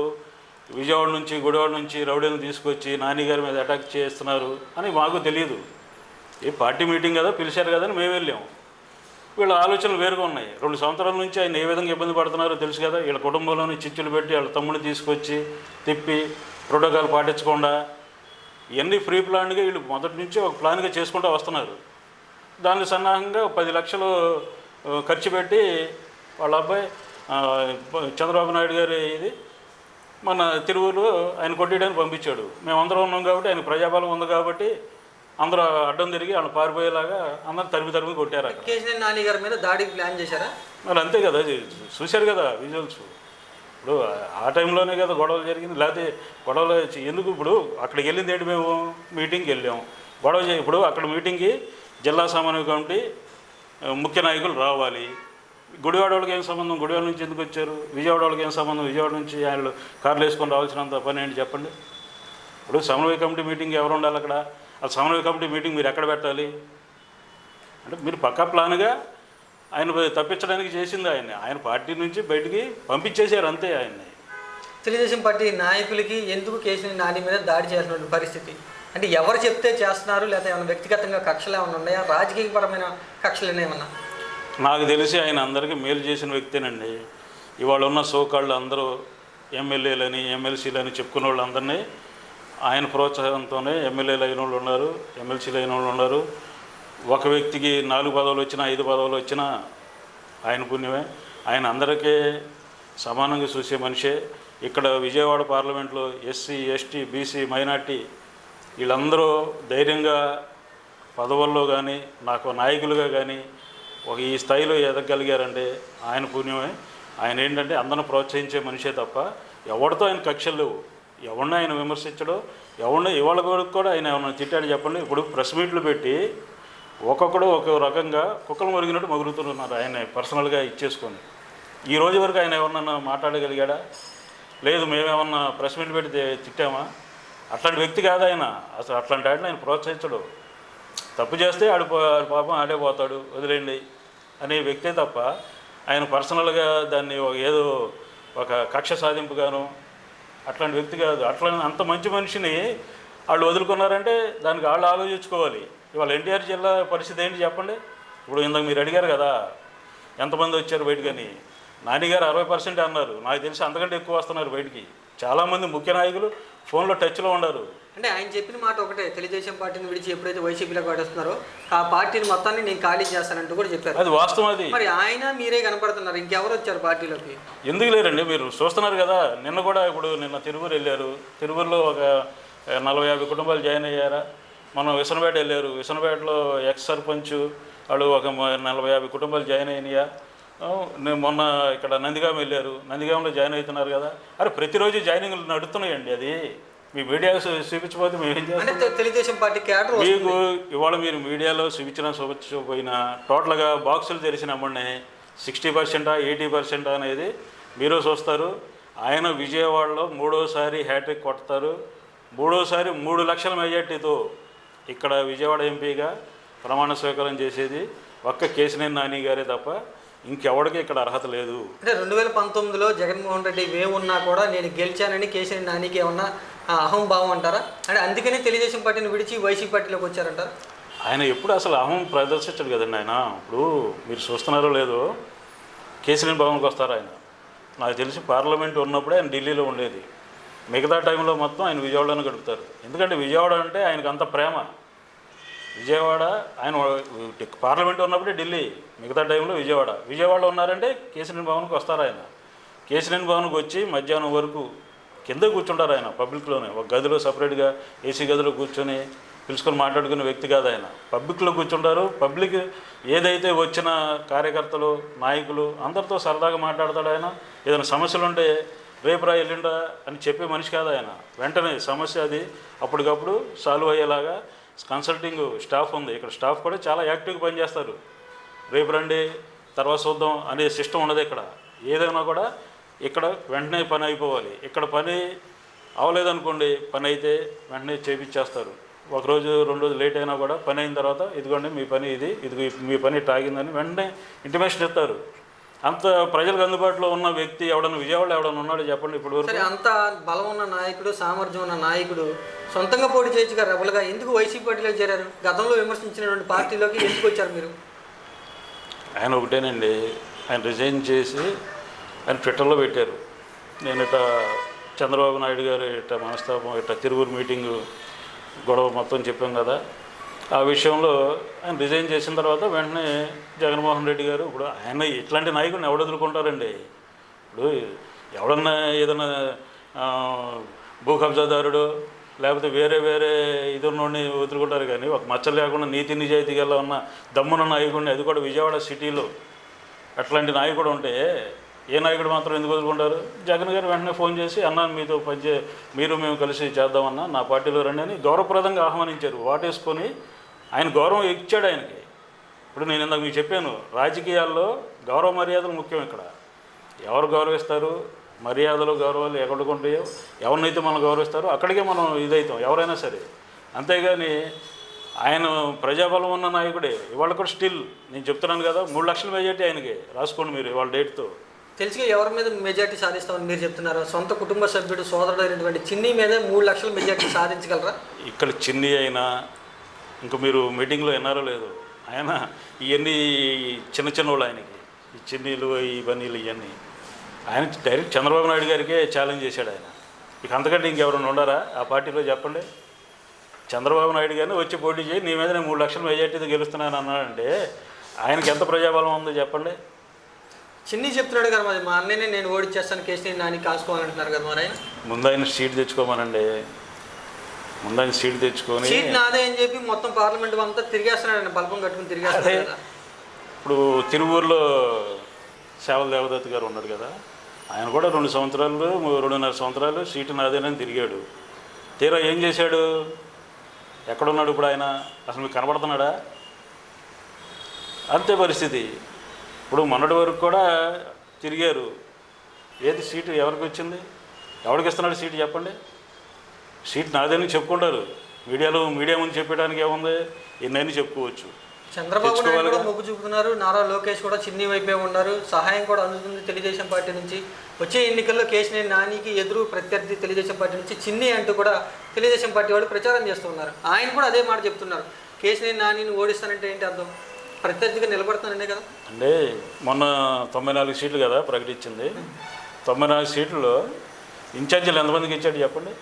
విజయవాడ నుంచి గుడివాడ నుంచి రౌడీలను తీసుకొచ్చి నాని గారి మీద అటాక్ చేస్తున్నారు అని మాకు తెలియదు. ఏ పార్టీ మీటింగ్ కదా, పిలిచారు కదా అని మేము వెళ్ళాం. వీళ్ళ ఆలోచనలు వేరుగా ఉన్నాయి. 2 సంవత్సరాల నుంచి ఆయన ఏ విధంగా ఇబ్బంది పడుతున్నారో తెలుసు కదా. వీళ్ళ కుటుంబంలోని చిచ్చులు పెట్టి వాళ్ళ తమ్ముడిని తీసుకొచ్చి తిప్పి ప్రోటోకాల్ పాటించకుండా ఇవన్నీ ఫ్రీ ప్లాన్గా వీళ్ళు మొదటి నుంచి ఒక ప్లాన్గా చేసుకుంటూ వస్తున్నారు. దానికి సన్నాహంగా 10 లక్షలు ఖర్చు పెట్టి వాళ్ళ అబ్బాయి చంద్రబాబు నాయుడు గారి ఇది మన తిరువురులో ఆయన కొట్టేయడానికి పంపించాడు. మేమందరం ఉన్నాం కాబట్టి, ఆయన ప్రజాబలం ఉంది కాబట్టి అందరూ అడ్డం తిరిగి వాళ్ళు పారిపోయేలాగా అందరూ తరిమి కొట్టారు. కేసీఆర్ నాని గారి మీద దాడికి ప్లాన్ చేశారా? మరి అంతే కదా, చూశారు కదా విజువల్స్. ఇప్పుడు ఆ టైంలోనే కదా గొడవలు జరిగింది. లేకపోతే గొడవలు ఎందుకు? ఇప్పుడు అక్కడికి వెళ్ళింది ఏంటి, మేము మీటింగ్కి వెళ్ళాము, గొడవ ఇప్పుడు అక్కడ మీటింగ్కి జిల్లా సమన్వయ కమిటీ ముఖ్య నాయకులు రావాలి. గుడివాడ వాళ్ళకి ఏం సంబంధం? గుడివాడ నుంచి ఎందుకు వచ్చారు? విజయవాడ వాళ్ళకి ఏం సంబంధం? విజయవాడ నుంచి ఆయన కార్లు వేసుకొని రావాల్సినంత పని ఏంటి చెప్పండి. ఇప్పుడు సమన్వయ కమిటీ మీటింగ్ ఎవరు ఉండాలి అక్కడ? ఆ సమన్వయ కమిటీ మీటింగ్ మీరు ఎక్కడ పెట్టాలి అంటే మీరు పక్కా ప్లాన్గా ఆయన తప్పించడానికి చేసింది. ఆయన పార్టీ నుంచి బయటికి పంపించేశారు అంతే ఆయన్ని. తెలుగుదేశం పార్టీ నాయకులకి ఎందుకు కేసీఆర్ నాని మీద దాడి చేసినటువంటి పరిస్థితి అంటే ఎవరు చెప్తే చేస్తున్నారు, లేదా ఏమైనా వ్యక్తిగతంగా కక్షలు ఏమైనా ఉన్నాయా, రాజకీయపరమైన కక్షలు ఏమన్నా? నాకు తెలిసి ఆయన అందరికీ మేలు చేసిన వ్యక్తేనండి. ఇవాళ ఉన్న సోకాళ్ళు అందరూ ఎమ్మెల్యేలని ఎమ్మెల్సీలని చెప్పుకున్న వాళ్ళందరినీ ఆయన ప్రోత్సాహంతోనే ఎమ్మెల్యేలు అయిన వాళ్ళు ఉన్నారు, ఎమ్మెల్సీలు అయిన వాళ్ళు ఉన్నారు. ఒక వ్యక్తికి 4 పదవులు వచ్చినా 5 పదవులు వచ్చినా ఆయన పుణ్యమే. ఆయన అందరికీ సమానంగా చూసే మనిషే. ఇక్కడ విజయవాడ పార్లమెంట్లో ఎస్సీ, ఎస్టీ, బీసీ, మైనార్టీ వీళ్ళందరూ ధైర్యంగా పదవుల్లో కానీ నాకు నాయకులుగా కానీ ఒక ఈ స్థాయిలో ఎదగలిగారంటే ఆయన పుణ్యమే. ఆయన ఏంటంటే అందరిని ప్రోత్సహించే మనిషే తప్ప ఎవరితో ఆయన కక్షలు లేవు. ఎవరిని ఆయన విమర్శించడో, ఎవరిని ఇవాళ కూడా ఆయన ఏమన్నా తిట్టాడు చెప్పండి. ఇప్పుడు ప్రెస్ మీట్లు పెట్టి ఒక్కొక్కడు ఒక రకంగా కుక్కలు మరిగినట్టు మగులుతున్నారు ఆయన పర్సనల్గా ఇచ్చేసుకొని. ఈ రోజు వరకు ఆయన ఎవరన్నా మాట్లాడగలిగాడా? లేదు. మేమేమన్నా ప్రెస్ మీట్లు పెట్టి తిట్టామా? అట్లాంటి వ్యక్తి కాదు ఆయన. అసలు అట్లాంటి వాటిని ఆయన ప్రోత్సహించడు. తప్పు చేస్తే ఆడు పాపం ఆడే పోతాడు, వదిలేండి అనే వ్యక్తే తప్ప ఆయన పర్సనల్గా దాన్ని ఏదో ఒక కక్ష సాధింపుగాను అట్లాంటి వ్యక్తి కాదు. అంత మంచి మనిషిని వాళ్ళు వదులుకున్నారంటే దానికి వాళ్ళు ఆలోచించుకోవాలి. ఇవాళ ఎన్టీఆర్ జిల్లా పరిస్థితి ఏంటి చెప్పండి. ఇప్పుడు ఇందాక మీరు అడిగారు కదా ఎంతమంది వచ్చారు బయటకని. నానిగారు 60% అన్నారు. నాకు తెలిసి అంతకంటే ఎక్కువ వస్తున్నారు బయటికి. చాలామంది ముఖ్య నాయకులు ఫోన్లో టచ్లో ఉన్నారు. అంటే ఆయన చెప్పిన మాట ఒకటే, తెలుగుదేశం పార్టీని విడిచి ఎప్పుడైతే వైసీపీలోకి పడేస్తున్నారో ఆ పార్టీని మొత్తాన్ని నేను ఖాళీ చేస్తానంటూ కూడా చెప్పారు. అది వాస్తవం. అది మరి ఆయన మీరే కనపడుతున్నారు, ఇంకెవరు వచ్చారు పార్టీలోకి? ఎందుకు లేరండి, మీరు చూస్తున్నారు కదా. నిన్న కూడా ఇప్పుడు నిన్న తిరువూరు వెళ్ళారు. తిరువూరులో ఒక 40-50 కుటుంబాలు జాయిన్ అయ్యారా. మనం విసనపేట వెళ్ళారు. విసనపేటలో ఎక్స్ సర్పంచ్ వాళ్ళు ఒక 40-50 కుటుంబాలు జాయిన్ అయినాయా? నేను మొన్న ఇక్కడ నందిగామ వెళ్ళారు, నందిగామలో జాయిన్ అవుతున్నారు కదా. అరే ప్రతిరోజు జాయినింగ్లు నడుస్తున్నాయండి. అది మీ మీడియా చూపించకపోతే మేము ఏం చేస్తాం? తెలుగుదేశం పార్టీ క్యాడర్ మీకు ఇవాళ మీరు మీడియాలో చూపించకపోయినా టోటల్గా బాక్సులు తెరిచినమ్మని 60%, 80% అనేది మీరు చూస్తారు. ఆయన విజయవాడలో 3వ హ్యాట్రిక్ కొడతారు. 3వ 3 లక్షల మెజార్టీతో ఇక్కడ విజయవాడ ఎంపీగా ప్రమాణ స్వీకారం చేసేది ఒక్క కేశినేని నాని గారే తప్ప ఇంకెవడికి ఇక్కడ అర్హత లేదు. అంటే 2019లో జగన్మోహన్ రెడ్డి వేవున్నా కూడా నేను గెలిచానని కేశినేని నానికి ఏమన్నా అహంభావం అంటారా? అంటే అందుకని తెలుగుదేశం పార్టీని విడిచి వైసీపీ పార్టీలోకి వచ్చారంటారు. ఆయన ఎప్పుడు అసలు అహం ప్రదర్శించడు కదండి. ఆయన ఇప్పుడు మీరు చూస్తున్నారో లేదో కేశినేని భవన్కి వస్తారు ఆయన. నాకు తెలిసి పార్లమెంట్ ఉన్నప్పుడే ఆయన ఢిల్లీలో ఉండేది. మిగతా టైంలో మొత్తం ఆయన విజయవాడలోనే గడుపుతారు. ఎందుకంటే విజయవాడ అంటే ఆయనకు అంత ప్రేమ. విజయవాడ ఆయన పార్లమెంట్ ఉన్నప్పుడే ఢిల్లీ, మిగతా టైంలో విజయవాడలో ఉన్నారంటే కేశినేని భవన్కి వస్తారు ఆయన. కేశినేని భవన్కి వచ్చి మధ్యాహ్నం వరకు కింద కూర్చుంటారు ఆయన పబ్లిక్లోనే. ఒక గదిలో సపరేట్గా ఏసీ గదిలో కూర్చొని పిలుచుకొని మాట్లాడుకునే వ్యక్తి కాదు ఆయన. పబ్లిక్లో కూర్చుంటారు. పబ్లిక్ ఏదైతే వచ్చిన కార్యకర్తలు, నాయకులు అందరితో సరదాగా మాట్లాడతాడు ఆయన. ఏదైనా సమస్యలు ఉంటే రేపు రా ఎల్లుండా అని చెప్పే మనిషి కాదు ఆయన. వెంటనే సమస్య అది అప్పటికప్పుడు సాల్వ్ అయ్యేలాగా కన్సల్టింగ్ స్టాఫ్ ఉంది. ఇక్కడ స్టాఫ్ కూడా చాలా యాక్టివ్గా పనిచేస్తారు. రేపు రండి తర్వాత చూద్దాం అనే సిస్టమ్ ఉండదు ఇక్కడ. ఏదైనా కూడా ఇక్కడ వెంటనే పని అయిపోవాలి. ఇక్కడ పని అవ్వలేదనుకోండి, పని అయితే వెంటనే చేపించేస్తారు. ఒకరోజు 2 రోజులు లేట్ అయినా కూడా పని అయిన తర్వాత ఇదిగోండి మీ పని ఇది మీ పని టాగిందని వెంటనే ఇంటిమేషన్ ఇస్తారు. అంత ప్రజలకు అందుబాటులో ఉన్న వ్యక్తి ఎవడన్నా విజయవాడలో ఎవడన్నా ఉన్నాడో చెప్పండి ఇప్పుడు వరకు? అంత బలం ఉన్న నాయకుడు, సామర్థ్యం ఉన్న నాయకుడు సొంతంగా పోటీ చేయొచ్చుగా రెబల్గా ఎందుకు వైసీపీ పార్టీలో చేరారు? గతంలో విమర్శించినటువంటి పార్టీలోకి ఎందుకు వచ్చారు మీరు? ఆయన ఒకటేనండి, ఆయన రిజైన్ చేసి ఆయన ట్విట్టర్లో పెట్టారు. నేను ఇట్లా చంద్రబాబు నాయుడు గారు ఇట్లా మనస్తాపం ఇట్లా తిరువురు మీటింగు గొడవ మొత్తం చెప్పాం కదా, ఆ విషయంలో ఆయన రిజైన్ చేసిన తర్వాత వెంటనే జగన్మోహన్ రెడ్డి గారు ఇప్పుడు ఆయన ఇట్లాంటి నాయకుడిని ఎవడు వదులుకుంటారండి? ఇప్పుడు ఎవడన్నా ఏదన్నా భూ కబ్జాదారుడు లేకపోతే వేరే ఇది ఉన్నోడిని వదులుకుంటారు. కానీ ఒక మచ్చ లేకుండా నీతి నిజాయితీ గల ఉన్న దమ్మున్న నాయకుడిని, అది కూడా విజయవాడ సిటీలో అట్లాంటి నాయకుడు ఉంటే ఏ నాయకుడు మాత్రం ఎందుకు వదులుకుంటారు? జగన్ గారు వెంటనే ఫోన్ చేసి అన్నా మీతో మీరు మేము కలిసి చేద్దామన్నా నా పార్టీలో రండి అని గౌరవప్రదంగా ఆహ్వానించారు. వాటేసుకొని ఆయన గౌరవం ఇచ్చాడు ఆయనకి. ఇప్పుడు నేను ఇందాక మీకు చెప్పాను, రాజకీయాల్లో గౌరవ మర్యాదలు ముఖ్యం. ఇక్కడ ఎవరు గౌరవిస్తారు, మర్యాదలు గౌరవాలు ఎక్కడికి ఉంటాయో, ఎవరినైతే మనం గౌరవిస్తారో అక్కడికే మనం ఇదవుతాం ఎవరైనా సరే. అంతేగాని ఆయన ప్రజాబలం ఉన్న నాయకుడే. ఇవాళ కూడా స్టిల్ నేను చెప్తున్నాను కదా, 3 లక్షల మెజార్టీ ఆయనకి. రాసుకోండి మీరు ఇవాళ డేట్తో. తెలుసుగా ఎవరి మీద మెజార్టీ సాధిస్తామని మీరు చెప్తున్నారు? సొంత కుటుంబ సభ్యుడు సోదరుడు అయినటువంటి చిన్ని మీద 3 లక్షల మెజార్టీ సాధించగలరా? ఇక్కడ చిన్ని అయినా ఇంకా మీరు మీటింగ్లో విన్నారో లేదు, ఆయన ఇవన్నీ చిన్న వాళ్ళు ఆయనకి ఈ చిన్నీలు ఈ బన్నీలు ఇవన్నీ ఆయన డైరెక్ట్ చంద్రబాబు నాయుడు గారికే ఛాలెంజ్ చేశాడు ఆయన. ఇక అంతకంటే ఇంకెవరైనా ఉన్నారా ఆ పార్టీలో చెప్పండి? చంద్రబాబు నాయుడు గారిని వచ్చి పోటీ చేయి, నీ మీద నేను 3 లక్షల మెజార్టీతో గెలుస్తున్నాను అన్నాడంటే ఆయనకి ఎంత ప్రజాబలం ఉందో చెప్పండి. చిన్ని చెప్తున్నాడు కదా, మరి మా అన్నయ్యనే నేను ఓడిచ్చేస్తాను కేసీఆర్ నాని కాసుకోవాలంటున్నారు కదా. మరి ఆయన ముందు ఆయన సీట్ తెచ్చుకోమనండి. ముందు ఆయన సీట్ తెచ్చుకొని సీట్ నాదే అని చెప్పి మొత్తం పార్లమెంట్ అంతా తిరిగేస్తున్నాడు ఆయన, బల్బం కట్టుకుని తిరిగేస్తాడు కదా. ఇప్పుడు తిరువూరులో సేవల దేవదత్త గారు ఉన్నాడు కదా, ఆయన కూడా 2 సంవత్సరాలు 2.5 సంవత్సరాలు సీటు నాదేనని తిరిగాడు. తీరా ఏం చేశాడు? ఎక్కడున్నాడు ఇప్పుడు ఆయన? అసలు మీకు కనబడుతున్నాడా? అంతే పరిస్థితి. ఇప్పుడు మొన్నటి వరకు కూడా తిరిగారు. ఏది సీటు ఎవరికి వచ్చింది? ఎవరికి ఇస్తున్నాడు సీటు చెప్పండి? సీట్ నాదని చెప్పుకుంటారు. మీడియా ముందు చెప్పడానికి ఏముంది? ఎన్నైనా చెప్పుకోవచ్చు. చంద్రబాబు నాయుడు కూడా మొగ్గు చూపుతున్నారు, నారా లోకేష్ కూడా చిన్ని వైపే ఉన్నారు, సహాయం కూడా అందుతుంది తెలుగుదేశం పార్టీ నుంచి. వచ్చే ఎన్నికల్లో కేసీఆర్ నానికి ఎదురు ప్రత్యర్థి తెలుగుదేశం పార్టీ నుంచి చిన్ని అంటూ కూడా తెలుగుదేశం పార్టీ వాళ్ళు ప్రచారం చేస్తున్నారు. ఆయన కూడా అదే మాట చెప్తున్నారు, కేసీఆర్ నానిని ఓడిస్తానంటే ఏంటి అర్థం? ప్రత్యర్థిగా నిలబడతానండే కదా. అంటే మొన్న 94 సీట్లు కదా ప్రకటించింది. 94 సీట్లలో ఇన్ఛార్జీలు ఎంతమందికి ఇచ్చాడు చెప్పండి?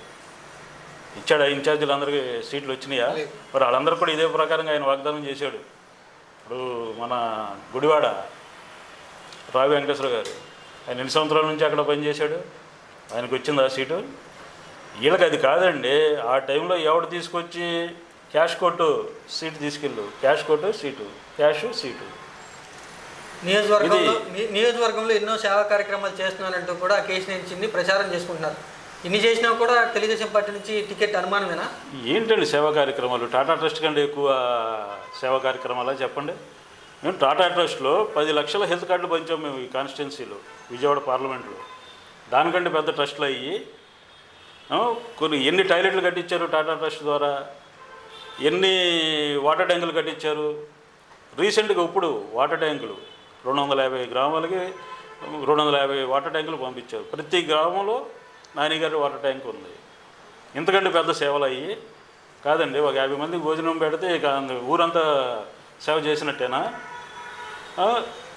ఇచ్చాడు. ఇన్ఛార్జీలు అందరికీ సీట్లు వచ్చినాయా? మరి వాళ్ళందరూ కూడా ఇదే ప్రకారంగా ఆయన వాగ్దానం చేశాడు. ఇప్పుడు మన గుడివాడ రావి వెంకటేశ్వర గారు, ఆయన 2 సంవత్సరాల నుంచి అక్కడ పనిచేశాడు. ఆయనకు వచ్చింది ఆ సీటు. వీళ్ళకి అది కాదండి. ఆ టైంలో ఎవడు తీసుకొచ్చి క్యాష్ కొట్టు సీటు తీసుకెళ్ళు, క్యాష్ కొట్టు సీటు, క్యాష్ సీటు. నియోజకవర్గంలో ఎన్నో సేవా కార్యక్రమాలు చేస్తున్నానంటూ కూడా కేశినేని చిన్ని ప్రచారం చేసుకుంటున్నారు. ఇన్ని చేసినా కూడా తెలుగుదేశం పార్టీ నుంచి టికెట్ అనుమానమేనా? ఏంటండి సేవా కార్యక్రమాలు? టాటా ట్రస్ట్ కంటే ఎక్కువ సేవా కార్యక్రమాలా చెప్పండి? మేము టాటా ట్రస్ట్లో 10 లక్షల హెల్త్ కార్డులు పంచాం మేము ఈ కాన్స్టిట్యున్సీలో, విజయవాడ పార్లమెంట్లో. దానికంటే పెద్ద ట్రస్టులు అయ్యి కొన్ని ఎన్ని టాయిలెట్లు కట్టించారు టాటా ట్రస్ట్ ద్వారా, ఎన్ని వాటర్ ట్యాంకులు కట్టించారు. రీసెంట్గా ఇప్పుడు వాటర్ ట్యాంకులు 250 గ్రామాలకి 250 వాటర్ ట్యాంకులు పంపించారు. ప్రతి గ్రామంలో నానిగారి వాటర్ ట్యాంక్ ఉంది. ఇంతకంటే పెద్ద సేవలు అయ్యి కాదండి. ఒక 50 మందికి భోజనం పెడితే ఇక ఊరంతా సేవ చేసినట్టేనా?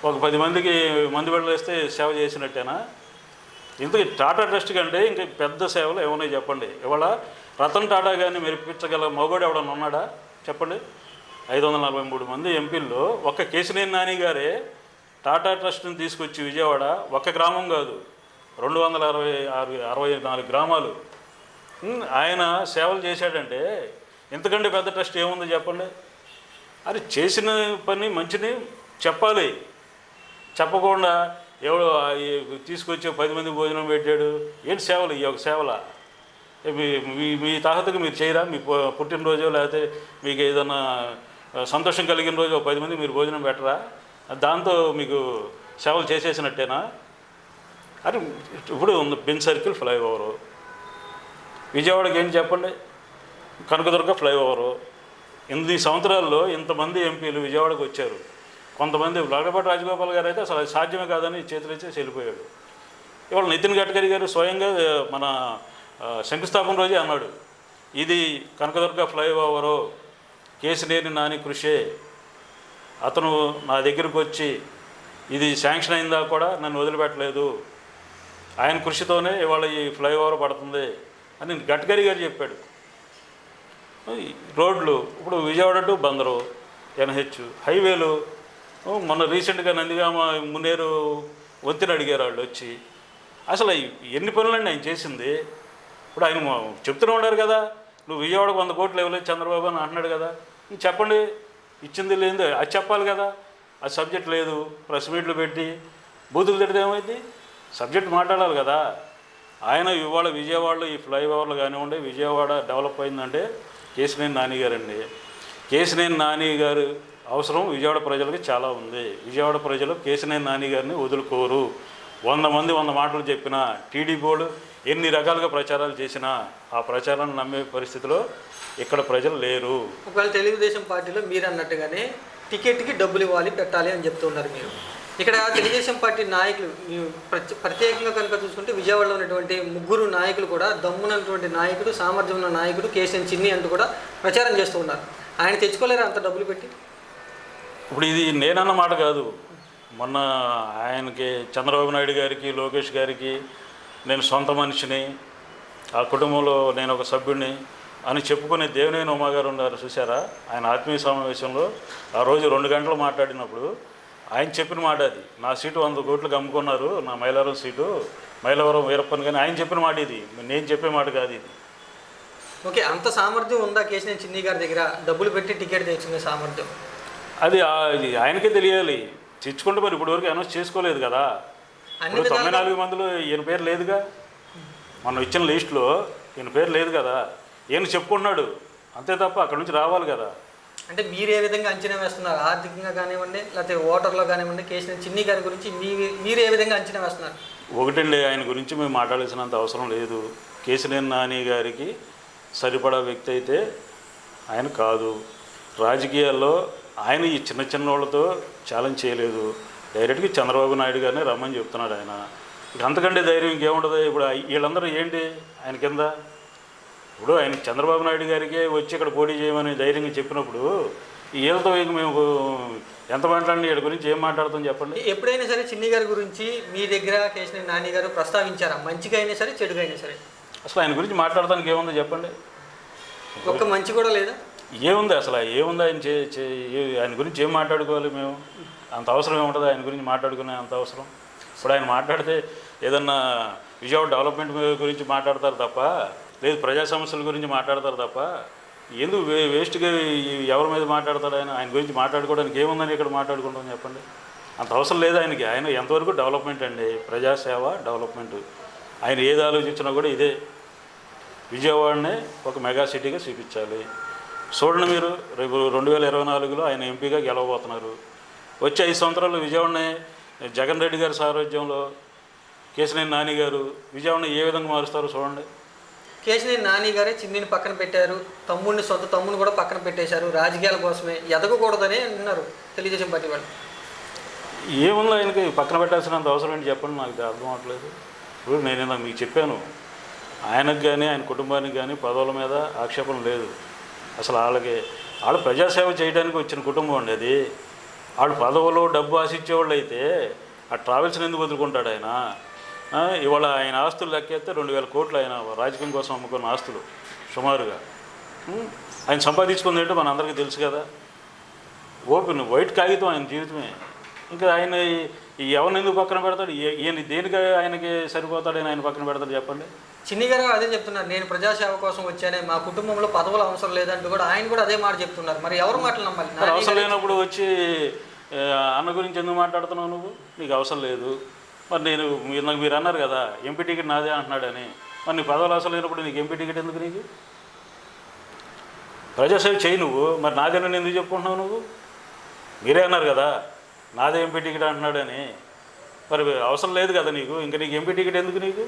ఒక 10 మందికి మందు వేస్తే సేవ చేసినట్టేనా? ఇంతకీ టాటా ట్రస్ట్ కంటే ఇంక పెద్ద సేవలు ఏమన్నాయి చెప్పండి? ఇవాళ రతన్ టాటా గారిని మెరిపించగల మగోడు ఎవడన్నా ఉన్నాడా చెప్పండి? 543 మంది ఎంపీల్లో ఒక్క కేశినేని నాని గారే టాటా ట్రస్ట్ని తీసుకొచ్చి విజయవాడ ఒక్క గ్రామం కాదు 264 గ్రామాలు ఆయన సేవలు చేశాడంటే ఇంతకంటే పెద్ద ట్రస్ట్ ఏముంది చెప్పండి? అది చేసిన పని మంచిని చెప్పాలి. చెప్పకుండా ఎవడో తీసుకొచ్చి 10 మంది భోజనం పెట్టాడు ఏంటి సేవలు? ఈ ఒక సేవలా? మీ తాహతకు మీరు చేయరా? మీ పుట్టినరోజు లేకపోతే మీకు ఏదైనా సంతోషం కలిగిన రోజు 10 మంది మీరు భోజనం పెట్టరా? దాంతో మీకు సేవలు చేసేసినట్టేనా? అది ఇప్పుడు ఉంది బెంచ్ సర్కిల్ ఫ్లైఓవరు, విజయవాడకి ఏం చెప్పండి, కనకదుర్గ ఫ్లైఓవరు. 8 సంవత్సరాల్లో ఇంతమంది ఎంపీలు విజయవాడకు వచ్చారు. కొంతమంది లగడపాటి రాజగోపాల్ గారు అయితే అసలు సాధ్యమే కాదని చేతులెచ్చి వెళ్ళిపోయాడు. ఇవాళ నితిన్ గడ్కరీ గారు స్వయంగా మన శంకుస్థాపన రోజే అన్నాడు, ఇది కనకదుర్గ ఫ్లైఓవరు కేశినేని నాని కృషే. అతను నా దగ్గరకు వచ్చి ఇది శాంక్షన్ అయిందా కూడా నన్ను వదిలిపెట్టలేదు, ఆయన కృషితోనే ఇవాళ ఈ ఫ్లైఓవర్ పడుతుంది అని గడ్కరీ గారు చెప్పాడు. రోడ్లు ఇప్పుడు విజయవాడ టు బందరు ఎన్హెచ్ హైవేలు మొన్న రీసెంట్గా నందిగామ మున్నేరు వంతెన అడిగారు వాళ్ళు వచ్చి. అసలు ఎన్ని పనులండి ఆయన చేసింది? ఇప్పుడు ఆయన చెప్తూనే ఉన్నారు కదా, నువ్వు విజయవాడకు 100 కోట్లు ఇవ్వలేదు చంద్రబాబు అని అంటున్నాడు కదా. చెప్పండి ఇచ్చింది లేదు అది చెప్పాలి కదా. అది సబ్జెక్ట్ లేదు, ప్రెస్ మీట్లు పెట్టి బూతులు తిడితే ఏమైంది? సబ్జెక్ట్ మాట్లాడాలి కదా. ఆయన ఇవాళ విజయవాడలో ఈ ఫ్లైఓవర్లు కానివ్వండి, విజయవాడ డెవలప్ అయిందంటే కేశినేని నాని గారండి. కేశినేని నాని గారు అవసరం విజయవాడ ప్రజలకు చాలా ఉంది. విజయవాడ ప్రజలు కేశినేని నాని గారిని వదులుకోరు. 100 మంది 100 మాటలు చెప్పినా, టీడీపీ వాళ్ళు ఎన్ని రకాలుగా ప్రచారాలు చేసినా ఆ ప్రచారాన్ని నమ్మే పరిస్థితిలో ఇక్కడ ప్రజలు లేరు. ఒకవేళ తెలుగుదేశం పార్టీలో మీరు అన్నట్టుగానే టికెట్కి డబ్బులు ఇవ్వాలి పెట్టాలి అని చెప్తున్నారు మీరు. ఇక్కడ తెలుగుదేశం పార్టీ నాయకులు ప్రత్యేకంగా కనుక చూసుకుంటే విజయవాడలో ఉన్నటువంటి 3 నాయకులు కూడా దమ్మునటువంటి నాయకుడు, సామర్థ్యం ఉన్న నాయకుడు కేశినేని చిన్ని అంటూ కూడా ప్రచారం చేస్తూ ఉన్నారు. ఆయన తెచ్చుకోలేరు అంత డబ్బులు పెట్టి? ఇప్పుడు ఇది నేనన్న మాట కాదు. మొన్న ఆయనకి చంద్రబాబు నాయుడు గారికి, లోకేష్ గారికి నేను సొంత మనిషిని, ఆ కుటుంబంలో నేను ఒక సభ్యుడిని అని చెప్పుకునే దేవినేని ఉమా గారు ఉన్నారు చూసారా? ఆయన ఆత్మీయ సమావేశంలో ఆ రోజు 2 గంటలు మాట్లాడినప్పుడు ఆయన చెప్పిన మాట అది. నా సీటు 100 కోట్లకు అమ్ముకున్నారు, నా మైలవరం సీటు, మైలవరం వీరప్పని, కానీ ఆయన చెప్పిన మాట ఇది, నేను చెప్పే మాట కాదు ఇది. ఓకే, అంత సామర్థ్యం ఉందా కేశినేని చిన్ని గారి దగ్గర డబ్బులు పెట్టి టికెట్ తెచ్చుకునే సామర్థ్యం? అది ఆయనకే తెలియాలి. తెచ్చుకుంటే మరి ఇప్పుడు వరకు అనౌన్స్ చేసుకోలేదు కదా. ఇప్పుడు 94 మందిలో ఈయన పేరు లేదుగా, మనం ఇచ్చిన లిస్టులో ఈయన పేరు లేదు కదా. ఈయన చెప్పుకుంటున్నాడు అంతే తప్ప అక్కడ నుంచి రావాలి కదా. అంటే మీరు ఏ విధంగా అంచనా వేస్తున్నారు? ఆర్థికంగా కానివ్వండి, లేకపోతే ఓటర్లో కానివ్వండి, కేశినేని చిన్ని గారి గురించి మీరు ఏ విధంగా అంచనా వేస్తున్నారు? ఒకటండి, ఆయన గురించి మేము మాట్లాడాల్సినంత అవసరం లేదు. కేశినేని నాని గారికి సరిపడా వ్యక్తి అయితే ఆయన కాదు. రాజకీయాల్లో ఆయన ఈ చిన్న వాళ్ళతో ఛాలెంజ్ చేయలేదు. డైరెక్ట్గా చంద్రబాబు నాయుడు గారిని రమ్మని చెప్తున్నాడు ఆయన. ఇక అంతకంటే ధైర్యం ఇంకేముంటుంది? ఇప్పుడు వీళ్ళందరూ ఏంటి ఆయన కింద? ఇప్పుడు ఆయన చంద్రబాబు నాయుడు గారికి వచ్చి ఇక్కడ పోటీ చేయమని ధైర్యంగా చెప్పినప్పుడు వీళ్ళతో మేము ఎంత మాట్లాడండి, వీళ్ళ గురించి ఏం మాట్లాడతాం చెప్పండి. ఎప్పుడైనా సరే చిన్ని గారి గురించి మీ దగ్గర కేశినేని నాని గారు ప్రస్తావించారా? మంచిగా అయినా సరే, చెడుగా అయినా సరే? అసలు ఆయన గురించి మాట్లాడటానికి ఏముందో చెప్పండి? ఒక్క మంచి కూడా లేదా? ఏముంది అసలు? ఏముంది ఆయన గురించి ఏం మాట్లాడుకోవాలి మేము? అంత అవసరం ఏముంటుంది ఆయన గురించి మాట్లాడుకునే అంత అవసరం? ఇప్పుడు ఆయన మాట్లాడితే ఏదన్నా విజయవాడ డెవలప్మెంట్ గురించి మాట్లాడతారు తప్ప, లేదు ప్రజా సమస్యల గురించి మాట్లాడతారు తప్ప ఎందుకు వేస్ట్గా ఎవరి మీద మాట్లాడతాడు ఆయన గురించి మాట్లాడుకోవడానికి ఏముందని ఇక్కడ మాట్లాడుకుంటాం చెప్పండి. అంత అవసరం లేదు ఆయనకి. ఆయన ఎంతవరకు డెవలప్మెంట్ అండి, ప్రజాసేవ డెవలప్మెంట్. ఆయన ఏది ఆలోచించినా కూడా ఇదే, విజయవాడనే ఒక మెగా సిటీగా చూపించాలి. చూడండి మీరు, రేపు 2024లో ఆయన ఎంపీగా గెలవబోతున్నారు. వచ్చే 5 సంవత్సరాలు విజయవాడని జగన్ రెడ్డి గారి సారథ్యంలో కేశినేని నాని గారు విజయవాడని ఏ విధంగా మారుస్తారో చూడండి. కేశినేని నాని గారే చిన్నిని పక్కన పెట్టారు, సొంత తమ్ముడిని కూడా పక్కన పెట్టేశారు, రాజకీయాల కోసమే, ఎదగకూడదని అన్నారు తెలుగుదేశం పార్టీ వాళ్ళు. ఏముందో ఆయనకి పక్కన పెట్టాల్సినంత అవసరం ఏంటి చెప్పండి, నాకు అర్థం అవ్వట్లేదు. ఇప్పుడు నేను మీకు చెప్పాను, ఆయనకు కానీ ఆయన కుటుంబానికి కానీ పదవుల మీద ఆక్షేపణ లేదు. అసలు వాళ్ళు ప్రజాసేవ చేయడానికి వచ్చిన కుటుంబం అండి అది. వాళ్ళు పదవులు డబ్బు ఆశించేవాళ్ళు అయితే ఆ ట్రావెల్స్ని ఎందుకు వదులుకుంటాడు ఆయన? ఇవాళ ఆయన ఆస్తులు లెక్కేస్తే 2000 కోట్లు ఆయన రాజకీయం కోసం అమ్ముకున్న ఆస్తులు సుమారుగా. ఆయన సంపాదించుకుంది ఏంటో మన అందరికీ తెలుసు కదా. ఓపెన్ వైట్ కాగితం ఆయన జీవితమే. ఇంకా ఆయన ఎవరిని ఎందుకు పక్కన పెడతాడు? ఈయన దేనికి ఆయనకి సరిపోతాడని ఆయన పక్కన పెడతాడు చెప్పండి. చిన్ని గారు అదే చెప్తున్నారు, నేను ప్రజాసేవ కోసం వచ్చానే, మా కుటుంబంలో పదవులు అవసరం లేదంటూ కూడా ఆయన కూడా అదే మాట చెప్తున్నారు. మరి ఎవరు మాటలు నమ్మాలి? అవసరం లేనప్పుడు వచ్చి అన్న గురించి ఎందుకు మాట్లాడుతున్నావు నువ్వు? నీకు అవసరం లేదు. మరి మీరు అన్నారు కదా ఎంపీ టికెట్ నాదే అంటున్నాడని. మరి నీ పదవులు అవసరం లేనప్పుడు నీకు ఎంపీ టికెట్ ఎందుకు? నీకు ప్రజాసేవ చేయి నువ్వు. మరి నాదేనని ఎందుకు చెప్పుకుంటున్నావు నువ్వు? మీరే అన్నారు కదా నాదే ఎంపీ టికెట్ అంటున్నాడని. మరి అవసరం లేదు కదా నీకు, ఇంకా నీకు ఎంపీ టికెట్ ఎందుకు? నీకు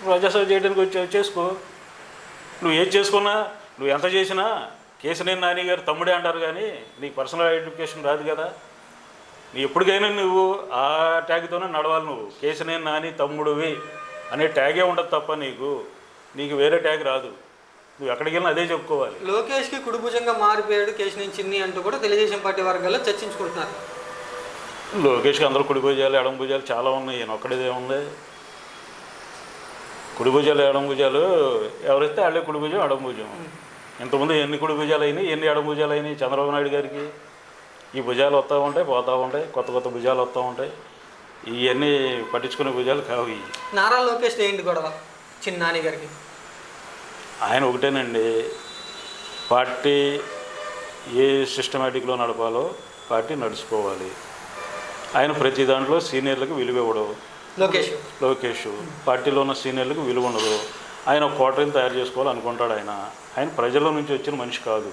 ప్రజాసేవ చేయడానికి చేసుకో. నువ్వు ఏది చేసుకున్నా, నువ్వు ఎంత చేసినా కేశినేని నాని గారు తమ్ముడే అంటారు కానీ నీకు పర్సనల్ ఐడెంటిఫికేషన్ రాదు కదా. నీ ఎప్పటికైనా నువ్వు ఆ ట్యాగ్తోనే నడవాలి. నువ్వు కేశినేని నాని తమ్ముడివి అనే ట్యాగే ఉండదు తప్ప నీకు వేరే ట్యాగ్ రాదు. నువ్వు ఎక్కడికి వెళ్ళినా అదే చెప్పుకోవాలి. లోకేష్కి కుడిభుజంగా మారిపోయాడు కేశినేని చిన్ని అంటూ కూడా తెలుగుదేశం పార్టీ వర్గాల్లో చర్చించుకుంటున్నారు. లోకేష్కి అందరూ కుడి భుజాలు ఎడమ భుజాలు చాలా ఉన్నాయి, ఈయన ఒక్కడిదే ఉంది. కుడి భుజాలు ఎడమ భుజాలు ఎవరైతే వాళ్ళే కుడి భుజం ఎడమ భుజం. ఇంతకుముందు ఎన్ని కుడి భుజాలు అయినాయి, ఎన్ని ఎడమ భుజాలు అయినాయి చంద్రబాబు నాయుడు గారికి. ఈ భుజాలు వస్తూ ఉంటాయి, పోతూ ఉంటాయి, కొత్త భుజాలు వస్తూ ఉంటాయి. ఇవన్నీ పట్టించుకునే భుజాలు కావు. నారా లోకేష్ ఏంటి గొడవ చిన్న నాని గారికి? ఆయన ఒకటేనండి, పార్టీ ఏ సిస్టమేటిక్లో నడపాలో పార్టీ నడుచుకోవాలి. ఆయన ప్రతి దాంట్లో సీనియర్లకు విలువ ఇవ్వడు. లోకేష్ పార్టీలో ఉన్న సీనియర్లకు విలువ ఉండదు. ఆయన కోటరీని తయారు చేసుకోవాలనుకుంటాడు. ఆయన ప్రజల నుంచి వచ్చిన మనిషి కాదు.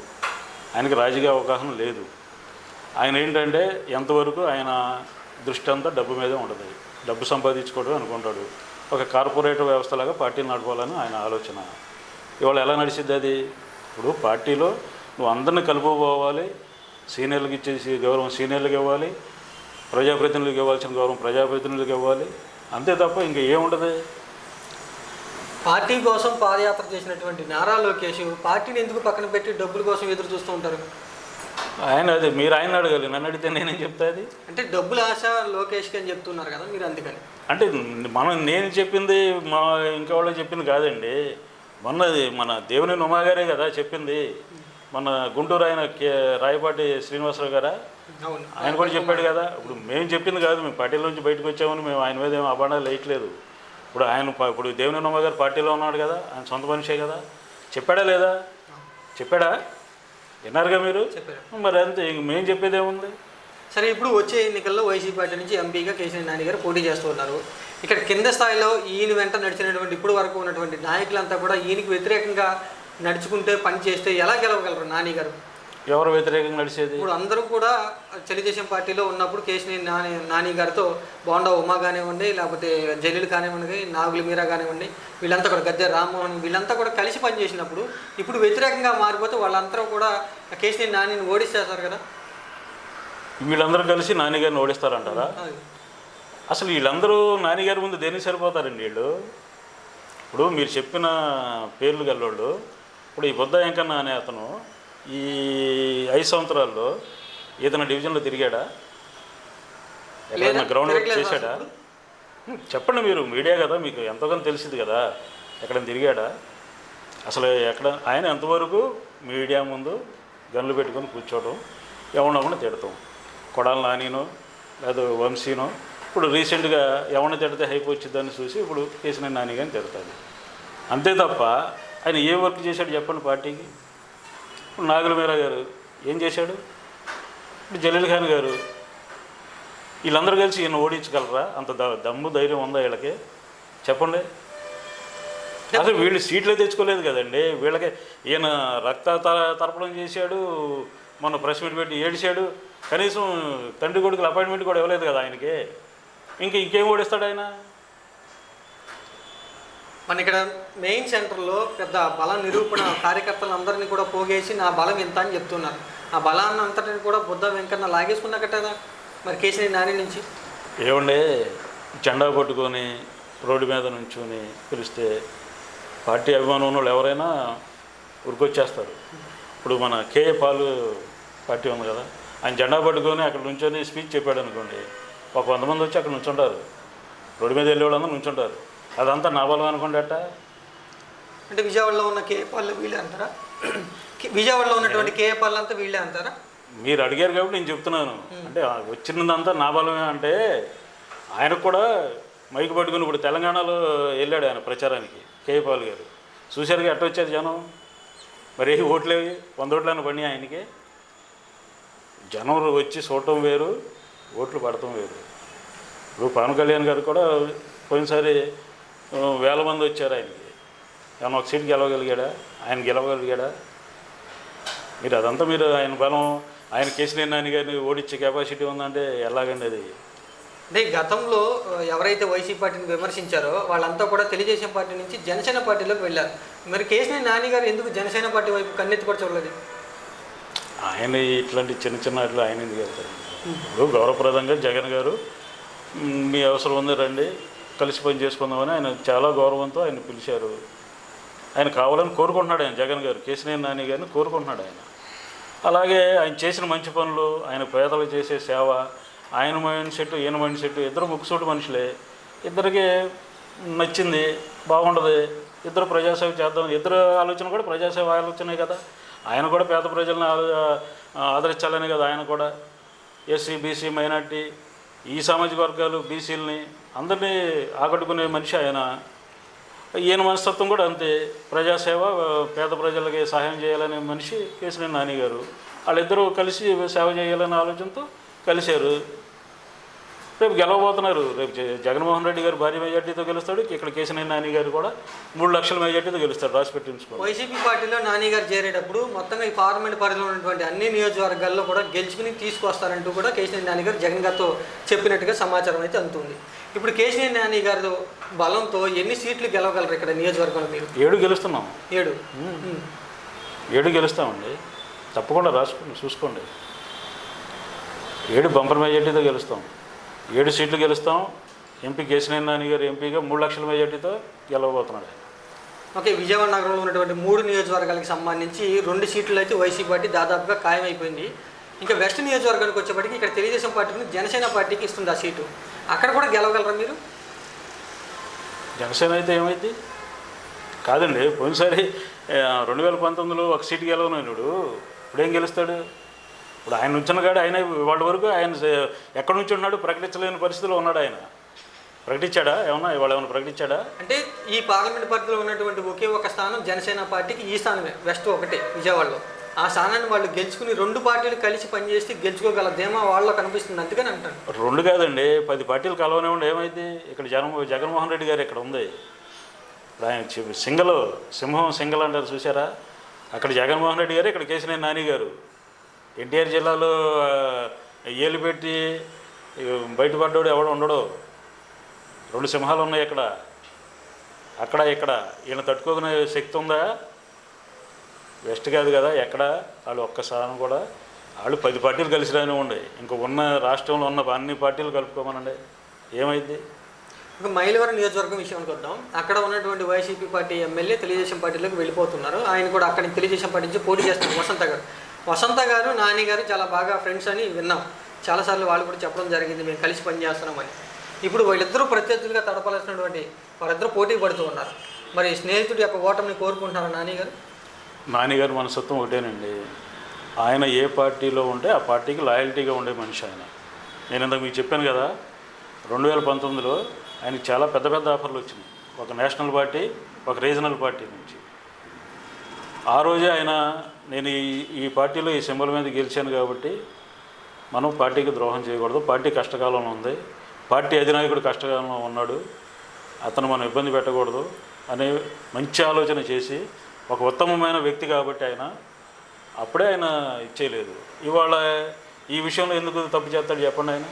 ఆయనకి రాజకీయ అవగాహన లేదు. ఆయన ఏంటంటే ఎంతవరకు ఆయన దృష్టి అంతా డబ్బు మీదే ఉండదు. డబ్బు సంపాదించుకోవడం అనుకుంటాడు. ఒక కార్పొరేట్ వ్యవస్థలాగా పార్టీని నడపాలని ఆయన ఆలోచన. ఇవాళ ఎలా నడిచిద్ది అది? ఇప్పుడు పార్టీలో నువ్వు అందరిని కలుపుకోవాలి, సీనియర్లకు ఇచ్చేసి గౌరవం సీనియర్లకు ఇవ్వాలి, ప్రజాప్రతినిధులకు ఇవ్వాల్సిన గౌరవం ప్రజాప్రతినిధులకు ఇవ్వాలి, అంతే తప్ప ఇంకా ఏముండదు. పార్టీ కోసం పాదయాత్ర చేసినటువంటి నారా లోకేష్ పార్టీని ఎందుకు పక్కన పెట్టి డబ్బుల కోసం ఎదురు చూస్తూ ఉంటారు? అదే మీరు ఆయన అడగాలి, నన్ను అడిగితే నేనేం చెప్తా? అది అంటే డబ్బుల ఆశ లోకేష్కి అని చెప్తున్నారు కదా మీరు, అందుకని. అంటే నేను చెప్పింది ఇంకా వాళ్ళు చెప్పింది కాదండి. మన దేవుని ఉమాగారే కదా చెప్పింది. మన గుంటూరు ఆయన రాయపాటి శ్రీనివాసరావు గారా, ఆయన కూడా చెప్పాడు కదా. ఇప్పుడు మేము చెప్పింది కాదు, మేము పార్టీల నుంచి బయటకు వచ్చామని మేము ఆయన మీద ఏమో అబాండాలు వేయట్లేదు. ఇప్పుడు దేవుని ఉమా గారు పార్టీలో ఉన్నాడు కదా, ఆయన సొంత మనిషే కదా. చెప్పాడా లేదా? చెప్పాడా? విన్నారుగా మీరు. మరి అంతే, ఇంక మేము చెప్పేది ఏముంది? సరే, ఇప్పుడు వచ్చే ఎన్నికల్లో వైసీపీ పార్టీ నుంచి ఎంపీగా కేశినేని నాని గారు పోటీ చేస్తున్నారు. ఇక్కడ కింద స్థాయిలో ఈయన వెంట నడిచినటువంటి ఇప్పుడు వరకు ఉన్నటువంటి నాయకులంతా కూడా ఈయనకి వ్యతిరేకంగా నడుచుకుంటే పని చేస్తే ఎలా గెలవగలరు నాని గారు? ఎవరు వ్యతిరేకంగా నడిచేది? ఇప్పుడు అందరూ కూడా తెలుగుదేశం పార్టీలో ఉన్నప్పుడు కేశినేని నాని గారితో బోండా ఉమా కానివ్వండి, లేకపోతే జలీల్ కానివ్వండి, నాగుల మీరా కానివ్వండి, వీళ్ళంతా కూడా గద్దె రామ్మోహన్ వీళ్ళంతా కూడా కలిసి పనిచేసినప్పుడు ఇప్పుడు వ్యతిరేకంగా మారిపోతే వాళ్ళంతా కూడా కేశినేని నానిని ఓడిస్తారు కదా. వీళ్ళందరూ కలిసి నానిగారిని ఓడిస్తారంటారా? అసలు వీళ్ళందరూ నానిగారి ముందు దేనికి సరిపోతారండి వీళ్ళు? ఇప్పుడు మీరు చెప్పిన పేర్లు గల్లోళ్ళు, ఇప్పుడు ఈ బొద్ద వెంకన్న అనే అతను ఈ 5 సంవత్సరాల్లో ఏదైనా డివిజన్లో తిరిగాడా? ఎక్కడైనా గ్రౌండ్ వర్క్ చేశాడా? చెప్పండి, మీరు మీడియా కదా, మీకు ఎంతగానో తెలిసింది కదా. ఎక్కడైనా తిరిగాడా? అసలు ఆయన ఎంతవరకు మీడియా ముందు గన్లు పెట్టుకొని కూర్చోవడం, ఎవరినొకరిని తిడతాం, కొడాలి నానినో లేదా వంశీనో. ఇప్పుడు రీసెంట్గా ఎవరిని తిడితే హైప్ వచ్చిందని చూసి ఇప్పుడు కేశినేని నాని గారిని తిడతాడు. అంతే తప్ప ఆయన ఏ వర్క్ చేశాడు చెప్పండి పార్టీకి? ఇప్పుడు నాగుల మీరా గారు ఏం చేశాడు? ఇప్పుడు జలీల్ ఖాన్ గారు, వీళ్ళందరూ కలిసి ఈయన ఓడించగలరా? అంత దమ్ము ధైర్యం ఉందా వీళ్ళకి? చెప్పండి. అసలు వీళ్ళు సీట్లే తెచ్చుకోలేదు కదండి. వీళ్ళకి ఈయన తర్పణం చేశాడు, మొన్న ప్రెస్ మీట్ పెట్టి ఏడిశాడు. కనీసం తండ్రి కొడుకులు అపాయింట్మెంట్ కూడా ఇవ్వలేదు కదా ఆయనకి. ఇంకేం ఓడిస్తాడు ఆయన? మన ఇక్కడ మెయిన్ సెంటర్లో పెద్ద బల నిరూపణ కార్యకర్తలందరినీ కూడా పోగేసి నా బలం ఎంత అని చెప్తున్నారు. ఆ బలాన్ని అంతటిని కూడా బుద్ధ వెంకన్న లాగేసుకున్నా కదా మరి కేసీఆర్ నాని నుంచి. ఏమండే, జెండా పట్టుకొని రోడ్డు మీద నుంచుని పిలిస్తే పార్టీ అభిమానం ఉన్న వాళ్ళు ఎవరైనా ఉరికొచ్చేస్తారు. ఇప్పుడు మన కేఏ పాలు పార్టీ ఉంది కదా, ఆయన జెండా పట్టుకొని అక్కడ నుంచొని స్పీచ్ చెప్పాడు అనుకోండి, ఒక 100 మంది వచ్చి అక్కడ నుంచుంటారు. రోడ్డు మీద వెళ్ళే వాళ్ళందరూ నుంచుంటారు. అదంతా నా బలం అనుకోండి. అంటే విజయవాడలో ఉన్న కేఏ పాలు వీళ్ళే అంటారా? విజయవాడలో ఉన్నటువంటి కేఏ పాలు అంతా వీళ్ళే అంటారా? మీరు అడిగారు కాబట్టి నేను చెప్తున్నాను. అంటే వచ్చినదంతా నా బలమే అంటే ఆయనకు కూడా మైకు పట్టుకుని ఇప్పుడు తెలంగాణలో వెళ్ళాడు ఆయన ప్రచారానికి కేఏ పాల్ గారు. చూశారుగా ఎట్ట వచ్చారు జనం. మరి ఓట్లేవి 100 ఓట్లని పడి ఆయనకి. జనం వచ్చి చూడటం వేరు, ఓట్లు పడటం వేరు. ఇప్పుడు పవన్ కళ్యాణ్ గారు కూడా పోయినసారి 1000 మంది వచ్చారు ఆయనకి. ఏమన్నా ఒక సీట్ గెలవగలిగాడా? ఆయన గెలవగలిగాడా? మీరు అదంతా మీరు ఆయన బలం, ఆయన కేసీఆర్ నాని గారిని ఓడించే కెపాసిటీ ఉందంటే ఎలాగండి అది? అంటే గతంలో ఎవరైతే వైసీపీ పార్టీని విమర్శించారో వాళ్ళంతా కూడా తెలుగుదేశం పార్టీ నుంచి జనసేన పార్టీలోకి వెళ్ళారు. మరి కేసీఆర్ నాని గారు ఎందుకు జనసేన పార్టీ వైపు కన్నెత్తి కూడా చూడలేదు? ఆయన ఇట్లాంటి చిన్న వాటిలో ఆయన ఎందుకు వెళ్తారు? ఇప్పుడు గౌరవప్రదంగా జగన్ గారు మీ అవసరం ఉంది రండి కలిసి పని చేసుకుందామని ఆయన చాలా గౌరవంతో ఆయన పిలిచారు. ఆయన కావాలని కోరుకుంటున్నాడు. ఆయన జగన్ గారు కేసీఆర్ నాని గారిని కోరుకుంటున్నాడు ఆయన. అలాగే ఆయన చేసిన మంచి పనులు, ఆయన పేదలకు చేసే సేవ, ఆయన మైండ్ సెట్ ఈయన మైండ్ సెట్ ఇద్దరు ముక్కుసూటి మనుషులే. ఇద్దరికి నచ్చింది, బాగుండదు, ఇద్దరు ప్రజాసేవ చేద్దాం. ఇద్దరు ఆలోచన కూడా ప్రజాసేవ ఆలోచనే కదా. ఆయన కూడా పేద ప్రజలను ఆదరించాలనే కదా ఆయన కూడా. ఎస్సీ బీసీ మైనార్టీ ఈ సామాజిక వర్గాలు బీసీలని అందరినీ ఆకట్టుకునే మనిషి ఆయన. ఈయన మనస్తత్వం కూడా అంతే, ప్రజాసేవ, పేద ప్రజలకి సహాయం చేయాలనే మనిషి కేసీఆర్ నాని గారు. వాళ్ళిద్దరూ కలిసి సేవ చేయాలనే ఆలోచనతో కలిశారు. రేపు గెలవబోతున్నారు. రేపు జగన్మోహన్ రెడ్డి గారు భారీ మెజార్టీతో గెలుస్తాడు. ఇక్కడ కేసీఆర్ నాని గారు కూడా 3 లక్షల మెజార్టీతో గెలుస్తాడు. రాసి పెట్టించుకోండి. వైసీపీ పార్టీలో నాని గారు చేరేటప్పుడు మొత్తంగా ఈ పార్లమెంట్ పరిధిలో ఉన్నటువంటి అన్ని నియోజకవర్గాల్లో కూడా గెలుచుకుని తీసుకొస్తారంటూ కూడా కేసీఆర్ నాని గారు జగన్ గారితో చెప్పినట్టుగా సమాచారం అయితే అందుతుంది. ఇప్పుడు కేసీఆర్ నాని గారి బలంతో ఎన్ని సీట్లు గెలవగలరు ఇక్కడ నియోజకవర్గంలో? మీరు 7 గెలుస్తున్నాం. 7 గెలుస్తామండి. తప్పకుండా రాసుకోండి, చూసుకోండి. 7 బంపర్ మెజార్టీతో గెలుస్తాం. 7 సీట్లు గెలుస్తాం. ఎంపీ కేసీఆర్ నాని గారు ఎంపీగా 3 లక్షల మెజార్టీతో గెలవబోతున్నాడు ఆయన. ఓకే, విజయవాడ నగరంలో ఉన్నటువంటి 3 నియోజకవర్గాలకు సంబంధించి 2 సీట్లు అయితే వైసీపీ పార్టీ దాదాపుగా ఖాయమైపోయింది. ఇంకా వెస్ట్ నియోజకవర్గానికి వచ్చేప్పటికి ఇక్కడ తెలుగుదేశం పార్టీని జనసేన పార్టీకి ఇస్తుంది ఆ సీటు. అక్కడ కూడా గెలవగలరా మీరు? జనసేన అయితే ఏమైంది కాదండి. పోయినసారి 2019లో ఒక సీటు గెలవనాడు. ఇప్పుడేం గెలుస్తాడు? ఇప్పుడు ఆయన నుంచిన కాడు ఆయన వాళ్ళ వరకు ఆయన ఎక్కడి నుంచి ఉన్నాడు ప్రకటించలేని పరిస్థితిలో ఉన్నాడు. ఆయన ప్రకటించాడా? ఇవాళ ఏమైనా ప్రకటించాడా? అంటే ఈ పార్లమెంట్ పరిధిలో ఉన్నటువంటి ఒకే ఒక స్థానం జనసేన పార్టీకి ఈ స్థానమే, వెస్ట్ ఒకటే విజయవాడలో. ఆ స్థానాన్ని వాళ్ళు గెలుచుకుని 2 పార్టీలు కలిసి పనిచేసి గెలుచుకోగల ధీమా వాళ్ళలో కనిపిస్తుంది. అందుకని అంటాను. 2 కాదండి, 10 పార్టీలు కలవనే ఉండి ఏమైంది? ఇక్కడ జగన్మోహన్ రెడ్డి గారు ఇక్కడ ఉంది. ఇప్పుడు ఆయన సింహం సింగల్ అంటారు చూసారా? అక్కడ జగన్మోహన్ రెడ్డి గారు, ఇక్కడ కేసీఆర్ నాని గారు. ఎన్టీఆర్ జిల్లాలో ఏలు పెట్టి బయటపడ్డాడు ఎవడు ఉండడు. 2 సింహాలు ఉన్నాయి ఇక్కడ. ఇక్కడ ఈయన తట్టుకోకునే శక్తి ఉందా? వెస్ట్ కాదు కదా ఎక్కడ. వాళ్ళు ఒక్క స్థానం కూడా వాళ్ళు 10 పార్టీలు కలిసి రానివ్వండి, ఇంకా ఉన్న రాష్ట్రంలో ఉన్న అన్ని పార్టీలు కలుపుకోమనండి, ఏమైంది? ఇంకా మైలవరం నియోజకవర్గం విషయానికి వద్దాం. అక్కడ ఉన్నటువంటి వైసీపీ పార్టీ ఎమ్మెల్యే తెలుగుదేశం పార్టీలోకి వెళ్ళిపోతున్నారు. ఆయన కూడా అక్కడి తెలుగుదేశం పార్టీ నుంచి పోటీ చేస్తున్నారు. వసంత గారు నాని గారు చాలా బాగా ఫ్రెండ్స్ అని విన్నాం. చాలాసార్లు వాళ్ళు కూడా చెప్పడం జరిగింది, మేము కలిసి పనిచేస్తున్నామని. ఇప్పుడు వీళ్ళిద్దరూ ప్రత్యర్థులుగా తడపలసినటువంటి వారిద్దరూ పోటీ పడుతూ ఉన్నారు. మరి స్నేహితుడి యొక్క ఓటమిని కోరుకుంటున్నారు నాని గారు మనస్తత్వం ఒకటేనండి. ఆయన ఏ పార్టీలో ఉంటే ఆ పార్టీకి లాయల్టీగా ఉండే మనిషి ఆయన. నేను ఇంతకు మీకు చెప్పాను కదా, 2019లో ఆయనకి చాలా పెద్ద ఆఫర్లు వచ్చినాయి. ఒక నేషనల్ పార్టీ, ఒక రీజనల్ పార్టీ నుంచి. ఆ రోజే ఆయన నేను ఈ పార్టీలో ఈ సింబల్ మీద గెలిచాను కాబట్టి మనం పార్టీకి ద్రోహం చేయకూడదు. పార్టీ కష్టకాలంలో ఉంది, పార్టీ అధినాయకుడు కష్టకాలంలో ఉన్నాడు, అతను మనం ఇబ్బంది పెట్టకూడదు అనే మంచి ఆలోచన చేసి ఒక ఉత్తమమైన వ్యక్తి కాబట్టి అప్పుడే ఆయన ఇచ్చేయలేదు. ఇవాళ ఈ విషయంలో ఎందుకు తప్పు చేస్తాడు చెప్పండి.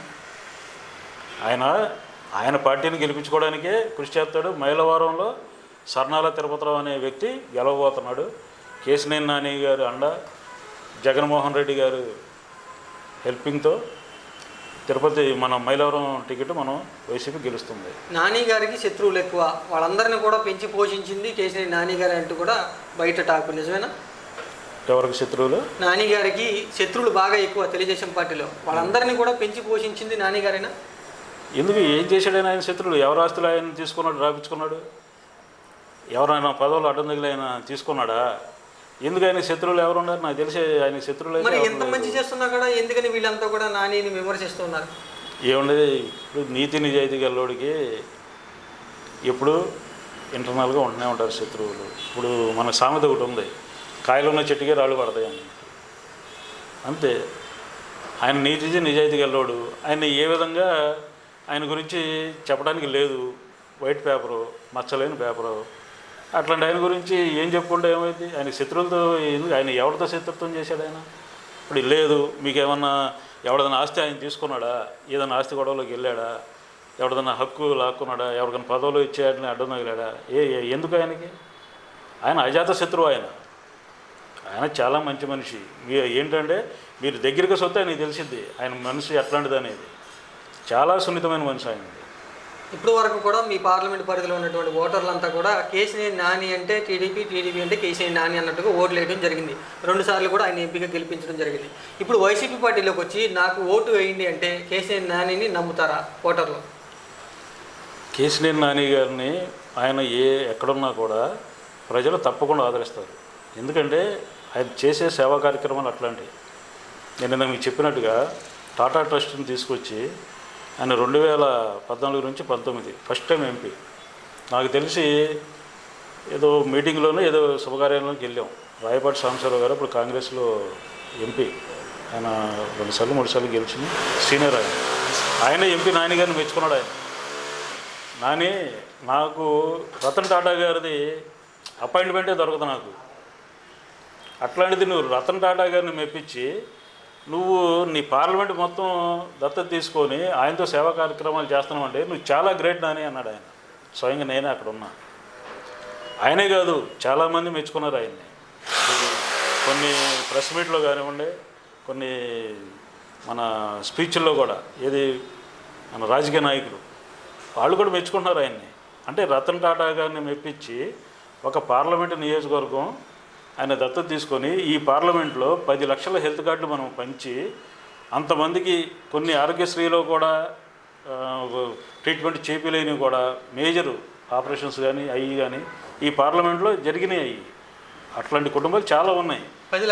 ఆయన పార్టీని గెలిపించుకోవడానికే కృషి చేస్తాడు. మైలవరంలో సర్నాల తిరుపతిరావు అనే వ్యక్తి గెలవబోతున్నాడు. కేశినేని నాని గారు అండ, జగన్మోహన్ రెడ్డి గారు హెల్పింగ్తో తిరుపతి మన మైలవరం టికెట్ మనం వైసీపీ గెలుస్తుంది. నాని గారికి శత్రువులు ఎక్కువ, వాళ్ళందరినీ కూడా పెంచి పోషించింది కేశినేని నాని గారు అంటూ కూడా బయట టాకు, నిజమేనా? ఎవరికి శత్రువులు? నాని గారికి శత్రువులు బాగా ఎక్కువ తెలుగుదేశం పార్టీలో, వాళ్ళందరినీ కూడా పెంచి పోషించింది నాని గారేనా? ఎందుకు ఏం చేశాడైనా ఆయన శత్రువులు? ఎవరు ఆస్తులు ఆయన తీసుకున్నాడు, రాపించుకున్నాడు? ఎవరైనా పదవులు అడ్డం తగిలి ఆయన తీసుకున్నాడా? ఎందుకు ఆయన శత్రువులు ఎవరు ఉన్నారు? నాకు తెలిసి ఆయన శత్రువులు మరి ఎంత మంచి చేస్తున్నా కూడా ఎందుకని వీళ్ళంతా కూడా నానిని విమర్శిస్తున్నారు? ఏముండదు, ఇప్పుడు నీతి నిజాయితీ గల్లోడికి ఎప్పుడు ఇంటర్నల్గా ఉంటూనే ఉంటారు శత్రువులు. ఇప్పుడు మన సామెత ఒకటి ఉంది, కాయలు ఉన్న చెట్టుకే రాళ్ళు పడతాయి అన్నట్టు. అంతే. ఆయన నీతి నిజాయితీ గల్లోడు. ఆయన ఏ విధంగా ఆయన గురించి చెప్పడానికి లేదు. వైట్ పేపరు, మచ్చలేని పేపరు. అట్లాంటి ఆయన గురించి ఏం చెప్పుకుంటే ఏమైంది? ఆయన శత్రువులతో ఆయన ఎవరితో శత్రుత్వం చేశాడు ఆయన? ఇప్పుడు లేదు, మీకేమన్నా ఎవరిదైనా ఆస్తి ఆయన తీసుకున్నాడా? ఏదైనా ఆస్తి గొడవలోకి వెళ్ళాడా? ఎవరిదైనా హక్కు లాక్కున్నాడా? ఎవరికైనా పదవులు ఇచ్చేయాలని అడ్డం తగిలాడా? ఎందుకు ఆయనకి? ఆయన అజాత శత్రువు. ఆయన చాలా మంచి మనిషి. ఏంటంటే మీరు దగ్గరికి వస్తే ఆయనకి తెలిసింది ఆయన మనిషి ఎట్లాంటిది అనేది. చాలా సున్నితమైన మనిషి ఆయన. ఇప్పుడు వరకు కూడా మీ పార్లమెంట్ పరిధిలో ఉన్నటువంటి ఓటర్లంతా కూడా కేశినేని నాని అంటే టీడీపీ, టీడీపీ అంటే కేశినేని నాని అన్నట్టుగా ఓట్లు వేయడం జరిగింది. 2 సార్లు కూడా ఆయన ఎంపీగా గెలిపించడం జరిగింది. ఇప్పుడు వైసీపీ పార్టీలోకి వచ్చి నాకు ఓటు వేయండి అంటే కేశినేని నానిని నమ్ముతారా ఓటర్లు? కేశినేని నాని గారిని ఆయన ఎక్కడున్నా కూడా ప్రజలు తప్పకుండా ఆదరిస్తారు. ఎందుకంటే ఆయన చేసే సేవా కార్యక్రమాలు అట్లాంటివి. నేను మీకు చెప్పినట్టుగా టాటా ట్రస్ట్ని తీసుకొచ్చి ఆయన 2014 నుంచి 19 ఫస్ట్ టైం ఎంపీ. నాకు తెలిసి ఏదో మీటింగ్లోనే ఏదో శుభకార్యాలలోకి వెళ్ళాం. రాయపాటి సాంబశివరావు గారు ఇప్పుడు కాంగ్రెస్లో ఎంపీ. ఆయన 2 సార్లు 3 సార్లు గెలిచింది, సీనియర్ ఆయన ఎంపీ నాని గారిని మెచ్చుకున్నాడు. నాని, నాకు రతన్ టాటా గారిది అపాయింట్మెంటే దొరకదు నాకు. అట్లాంటిది నువ్వు రతన్ టాటా గారిని మెప్పించి నువ్వు నీ పార్లమెంట్ మొత్తం దత్తత తీసుకొని ఆయనతో సేవా కార్యక్రమాలు చేస్తున్నావు అంటే నువ్వు చాలా గ్రేట్ నాని అన్నాడు ఆయన. స్వయంగా నేనే అక్కడ ఉన్నా. ఆయనే కాదు, చాలామంది మెచ్చుకున్నారు ఆయన్ని. కొన్ని ప్రెస్ మీట్లో కానివ్వండి, కొన్ని మన స్పీచ్ల్లో కూడా, ఏది మన రాజకీయ నాయకులు వాళ్ళు కూడా మెచ్చుకుంటున్నారు ఆయన్ని. అంటే రతన్ టాటా గారిని మెప్పించి ఒక పార్లమెంటు నియోజకవర్గం ఆయన దత్తత తీసుకొని ఈ పార్లమెంట్లో 10 లక్షల హెల్త్ కార్డులు మనం పంచి అంతమందికి కొన్ని ఆరోగ్యశ్రీలో కూడా ట్రీట్మెంట్ చేపిలేనివి కూడా మేజర్ ఆపరేషన్స్ కానీ అవి కానీ ఈ పార్లమెంట్లో జరిగినాయి. అట్లాంటి కుటుంబాలు చాలా ఉన్నాయి.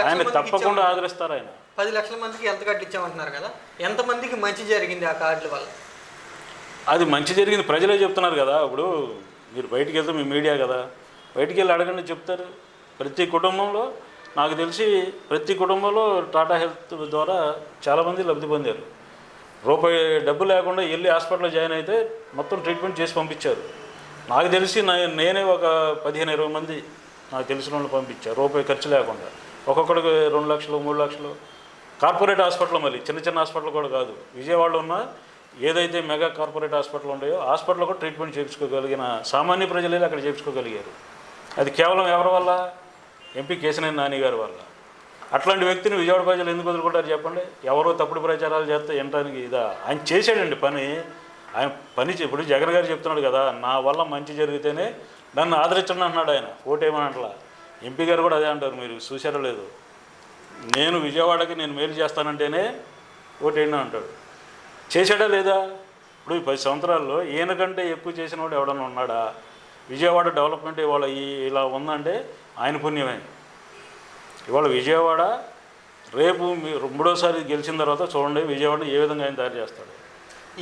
ఆయన తప్పకుండా ఆదరిస్తారు. ఆయన 10 లక్షల మందికి హెల్త్ కార్డు ఇచ్చామంటున్నారు కదా, ఎంతమందికి మంచి జరిగింది ఆ కార్డుల వల్ల? అది మంచి జరిగింది ప్రజలే చెప్తున్నారు కదా. ఇప్పుడు మీరు బయటికి వెళ్తే మీ మీడియా కదా, బయటికి వెళ్ళి అడగండి చెప్తారు. ప్రతి కుటుంబంలో నాకు తెలిసి ప్రతి కుటుంబంలో టాటా హెల్త్ ద్వారా చాలామంది లబ్ధి పొందారు. రూపాయి డబ్బు లేకుండా వెళ్ళి హాస్పిటల్లో జాయిన్ అయితే మొత్తం ట్రీట్మెంట్ చేసి పంపించారు. నాకు తెలిసి నేనే ఒక 15-20 మంది నాకు తెలిసిన వాళ్ళు పంపించారు రూపాయి ఖర్చు లేకుండా. ఒక్కొక్కడికి 2 లక్షలు 3 లక్షలు. కార్పొరేట్ హాస్పిటల్, మళ్ళీ చిన్న హాస్పిటల్ కూడా కాదు, విజయవాడలో ఉన్న ఏదైతే మెగా కార్పొరేట్ హాస్పిటల్ ఉన్నాయో హాస్పిటల్లో కూడా ట్రీట్మెంట్ చేయించుకోగలిగిన సామాన్య ప్రజలే అక్కడ చేయించుకోగలిగారు. అది కేవలం ఎవరి వల్ల? ఎంపీ కేశినేని నాని గారి వల్ల. అట్లాంటి వ్యక్తిని విజయవాడ ప్రజలు ఎందుకు వదులుకుంటారు చెప్పండి? ఎవరో తప్పుడు ప్రచారాలు చేస్తే వినటానికి ఇదా? ఆయన చేశాడండి పని. ఆయన పని ఇప్పుడు జగన్ గారు చెప్తున్నాడు కదా, నా వల్ల మంచి జరిగితేనే నన్ను ఆదరించండి అంటున్నాడు ఆయన. ఓటేమని అంటలా. ఎంపీ గారు కూడా అదే అంటారు, మీరు చూసారో లేదు. నేను విజయవాడకి నేను మేలు చేస్తానంటేనే ఓటేయండి అంటాడు. చేశాడా లేదా? ఇప్పుడు ఈ 10 సంవత్సరాల్లో ఈయనకంటే ఎక్కువ చేసిన వాడు ఎవడన్నా ఉన్నాడా? విజయవాడ డెవలప్మెంట్ ఇవాళ ఇలా ఉందంటే ఆయన పుణ్యమే. ఇవాళ విజయవాడ రేపు మీరు 3వసారి గెలిచిన తర్వాత చూడండి విజయవాడ ఏ విధంగా ఆయన తయారు చేస్తాడు.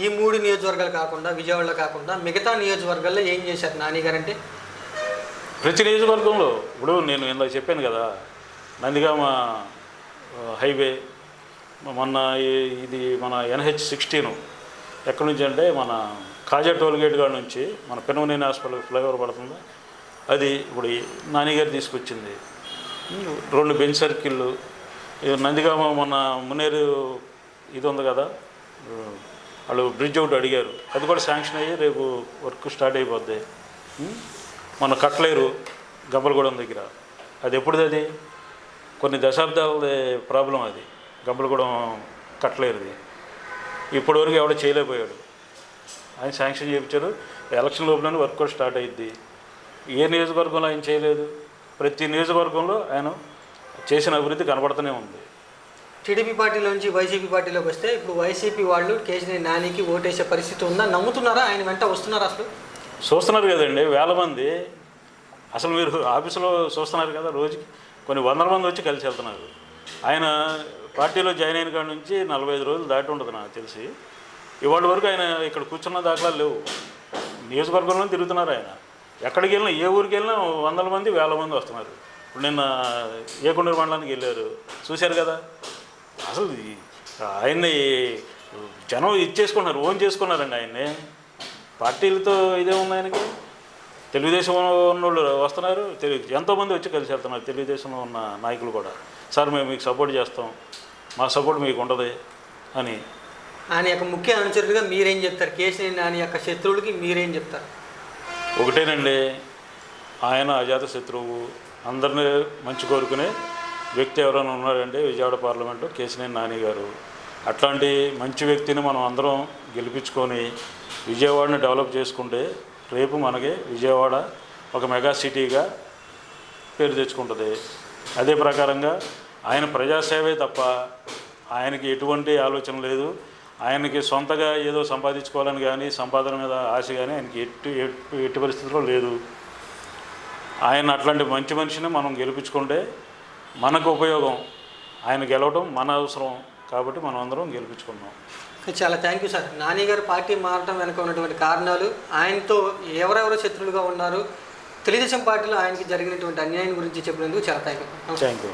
ఈ 3 నియోజకవర్గాలు కాకుండా, విజయవాడలో కాకుండా మిగతా నియోజకవర్గాల్లో ఏం చేశారు నాని గారు అంటే? ప్రతి నియోజకవర్గంలో ఇప్పుడు నేను ఇందాక చెప్పాను కదా, నందిగామ హైవే, మొన్న ఇది మన NH-16 ఎక్కడి నుంచి అంటే మన కాజా టోల్గేట్ కాడ నుంచి మన పెనమనేని హాస్పిటల్ ఫ్లైఓవర్ పడుతుంది, అది ఇప్పుడు నానిగారు తీసుకొచ్చింది. 2 బెంచ్ సర్కిళ్ళు, నందిగామ మొన్న మున్నేరు ఇది ఉంది కదా, వాళ్ళు బ్రిడ్జ్ ఒకటి అడిగారు, అది కూడా శాంక్షన్ అయ్యి రేపు వర్క్ స్టార్ట్ అయిపోద్ది. మన కట్లేరు గంపలగూడెం దగ్గర, అది ఎప్పుడుది, అది కొన్ని దశాబ్దాలది ప్రాబ్లం, అది గంపలగూడెం కట్లేరుది. ఇప్పటివరకు ఎవడో చేయలేకపోయాడు, ఆయన శాంక్షన్ చేయించారు. ఎలక్షన్ లోపలనే వర్క్ కూడా స్టార్ట్ అయ్యిద్ది. ఏ నియోజకవర్గంలో ఆయన చేయలేదు, ప్రతి నియోజకవర్గంలో ఆయన చేసిన అభివృద్ధి కనబడుతూనే ఉంది. టీడీపీ పార్టీలోంచి వైసీపీ పార్టీలోకి వస్తే ఇప్పుడు వైసీపీ వాళ్ళు కేసీఆర్ నానికి ఓటేసే పరిస్థితి ఉందా? నమ్ముతున్నారా? ఆయన వెంట వస్తున్నారా? అసలు చూస్తున్నారు కదండి, వేల మంది. అసలు మీరు ఆఫీసులో చూస్తున్నారు కదా, రోజుకి కొన్ని వందల మంది వచ్చి కలిసి వెళ్తున్నారు. ఆయన పార్టీలో జాయిన్ అయిన కాడ నుంచి 45 రోజులు దాటి ఉంటుంది నాకు తెలిసి. ఇవాళ వరకు ఆయన ఇక్కడ కూర్చున్న దాఖలాలు లేవు. నియోజకవర్గంలో తిరుగుతున్నారు ఆయన. ఎక్కడికి వెళ్ళినా, ఏ ఊరికి వెళ్ళినా వందల మంది, వేల మంది వస్తున్నారు. ఇప్పుడు నిన్న ఏకొండూరు మండలానికి వెళ్ళారు, చూశారు కదా. అసలు ఆయన్ని జనం ఇచ్చేసుకున్నారు, ఓన్ చేసుకున్నారండి ఆయన్ని. పార్టీలతో ఇదే ఉంది ఆయనకి. తెలుగుదేశం ఉన్నోళ్ళు వస్తున్నారు, ఎంతోమంది వచ్చి కలిసి వెళ్తున్నారు. తెలుగుదేశంలో ఉన్న నాయకులు కూడా, సార్ మేము మీకు సపోర్ట్ చేస్తాం, మా సపోర్ట్ మీకు ఉంటుంది అని. ఆయన యొక్క ముఖ్య అనుచరుడిగా మీరేం చెప్తారు? కేసీఆర్ నాని యొక్క శత్రువులకి మీరేం చెప్తారు? ఒకటేనండి, ఆయన అజాత శత్రువు, అందరినీ మంచి కోరుకునే వ్యక్తి ఎవరైనా ఉన్నారంటే విజయవాడ పార్లమెంటు కేసీఆర్ నాని గారు. అట్లాంటి మంచి వ్యక్తిని మనం అందరం గెలిపించుకొని విజయవాడని డెవలప్ చేసుకుంటే రేపు మనకి విజయవాడ ఒక మెగా సిటీగా పేరు తెచ్చుకుంటుంది. అదే ప్రకారంగా ఆయన ప్రజాసేవే తప్ప ఆయనకి ఎటువంటి ఆలోచన లేదు. ఆయనకి సొంతగా ఏదో సంపాదించుకోవాలని కానీ, సంపాదన మీద ఆశ కానీ ఆయనకి ఎట్టి పరిస్థితుల్లో లేదు. ఆయన అట్లాంటి మంచి మనిషిని మనం గెలిపించుకుంటే మనకు ఉపయోగం. ఆయన గెలవడం మన అవసరం కాబట్టి మనం అందరం గెలిపించుకున్నాం. చాలా థ్యాంక్ యూ సార్. నాని గారు పార్టీ మారడం వెనుక ఉన్నటువంటి కారణాలు, ఆయనతో ఎవరెవరు శత్రువులుగా ఉన్నారు, తెలుగుదేశం పార్టీలో ఆయనకి జరిగినటువంటి అన్యాయం గురించి చెప్పినందుకు చాలా థ్యాంక్ యూ.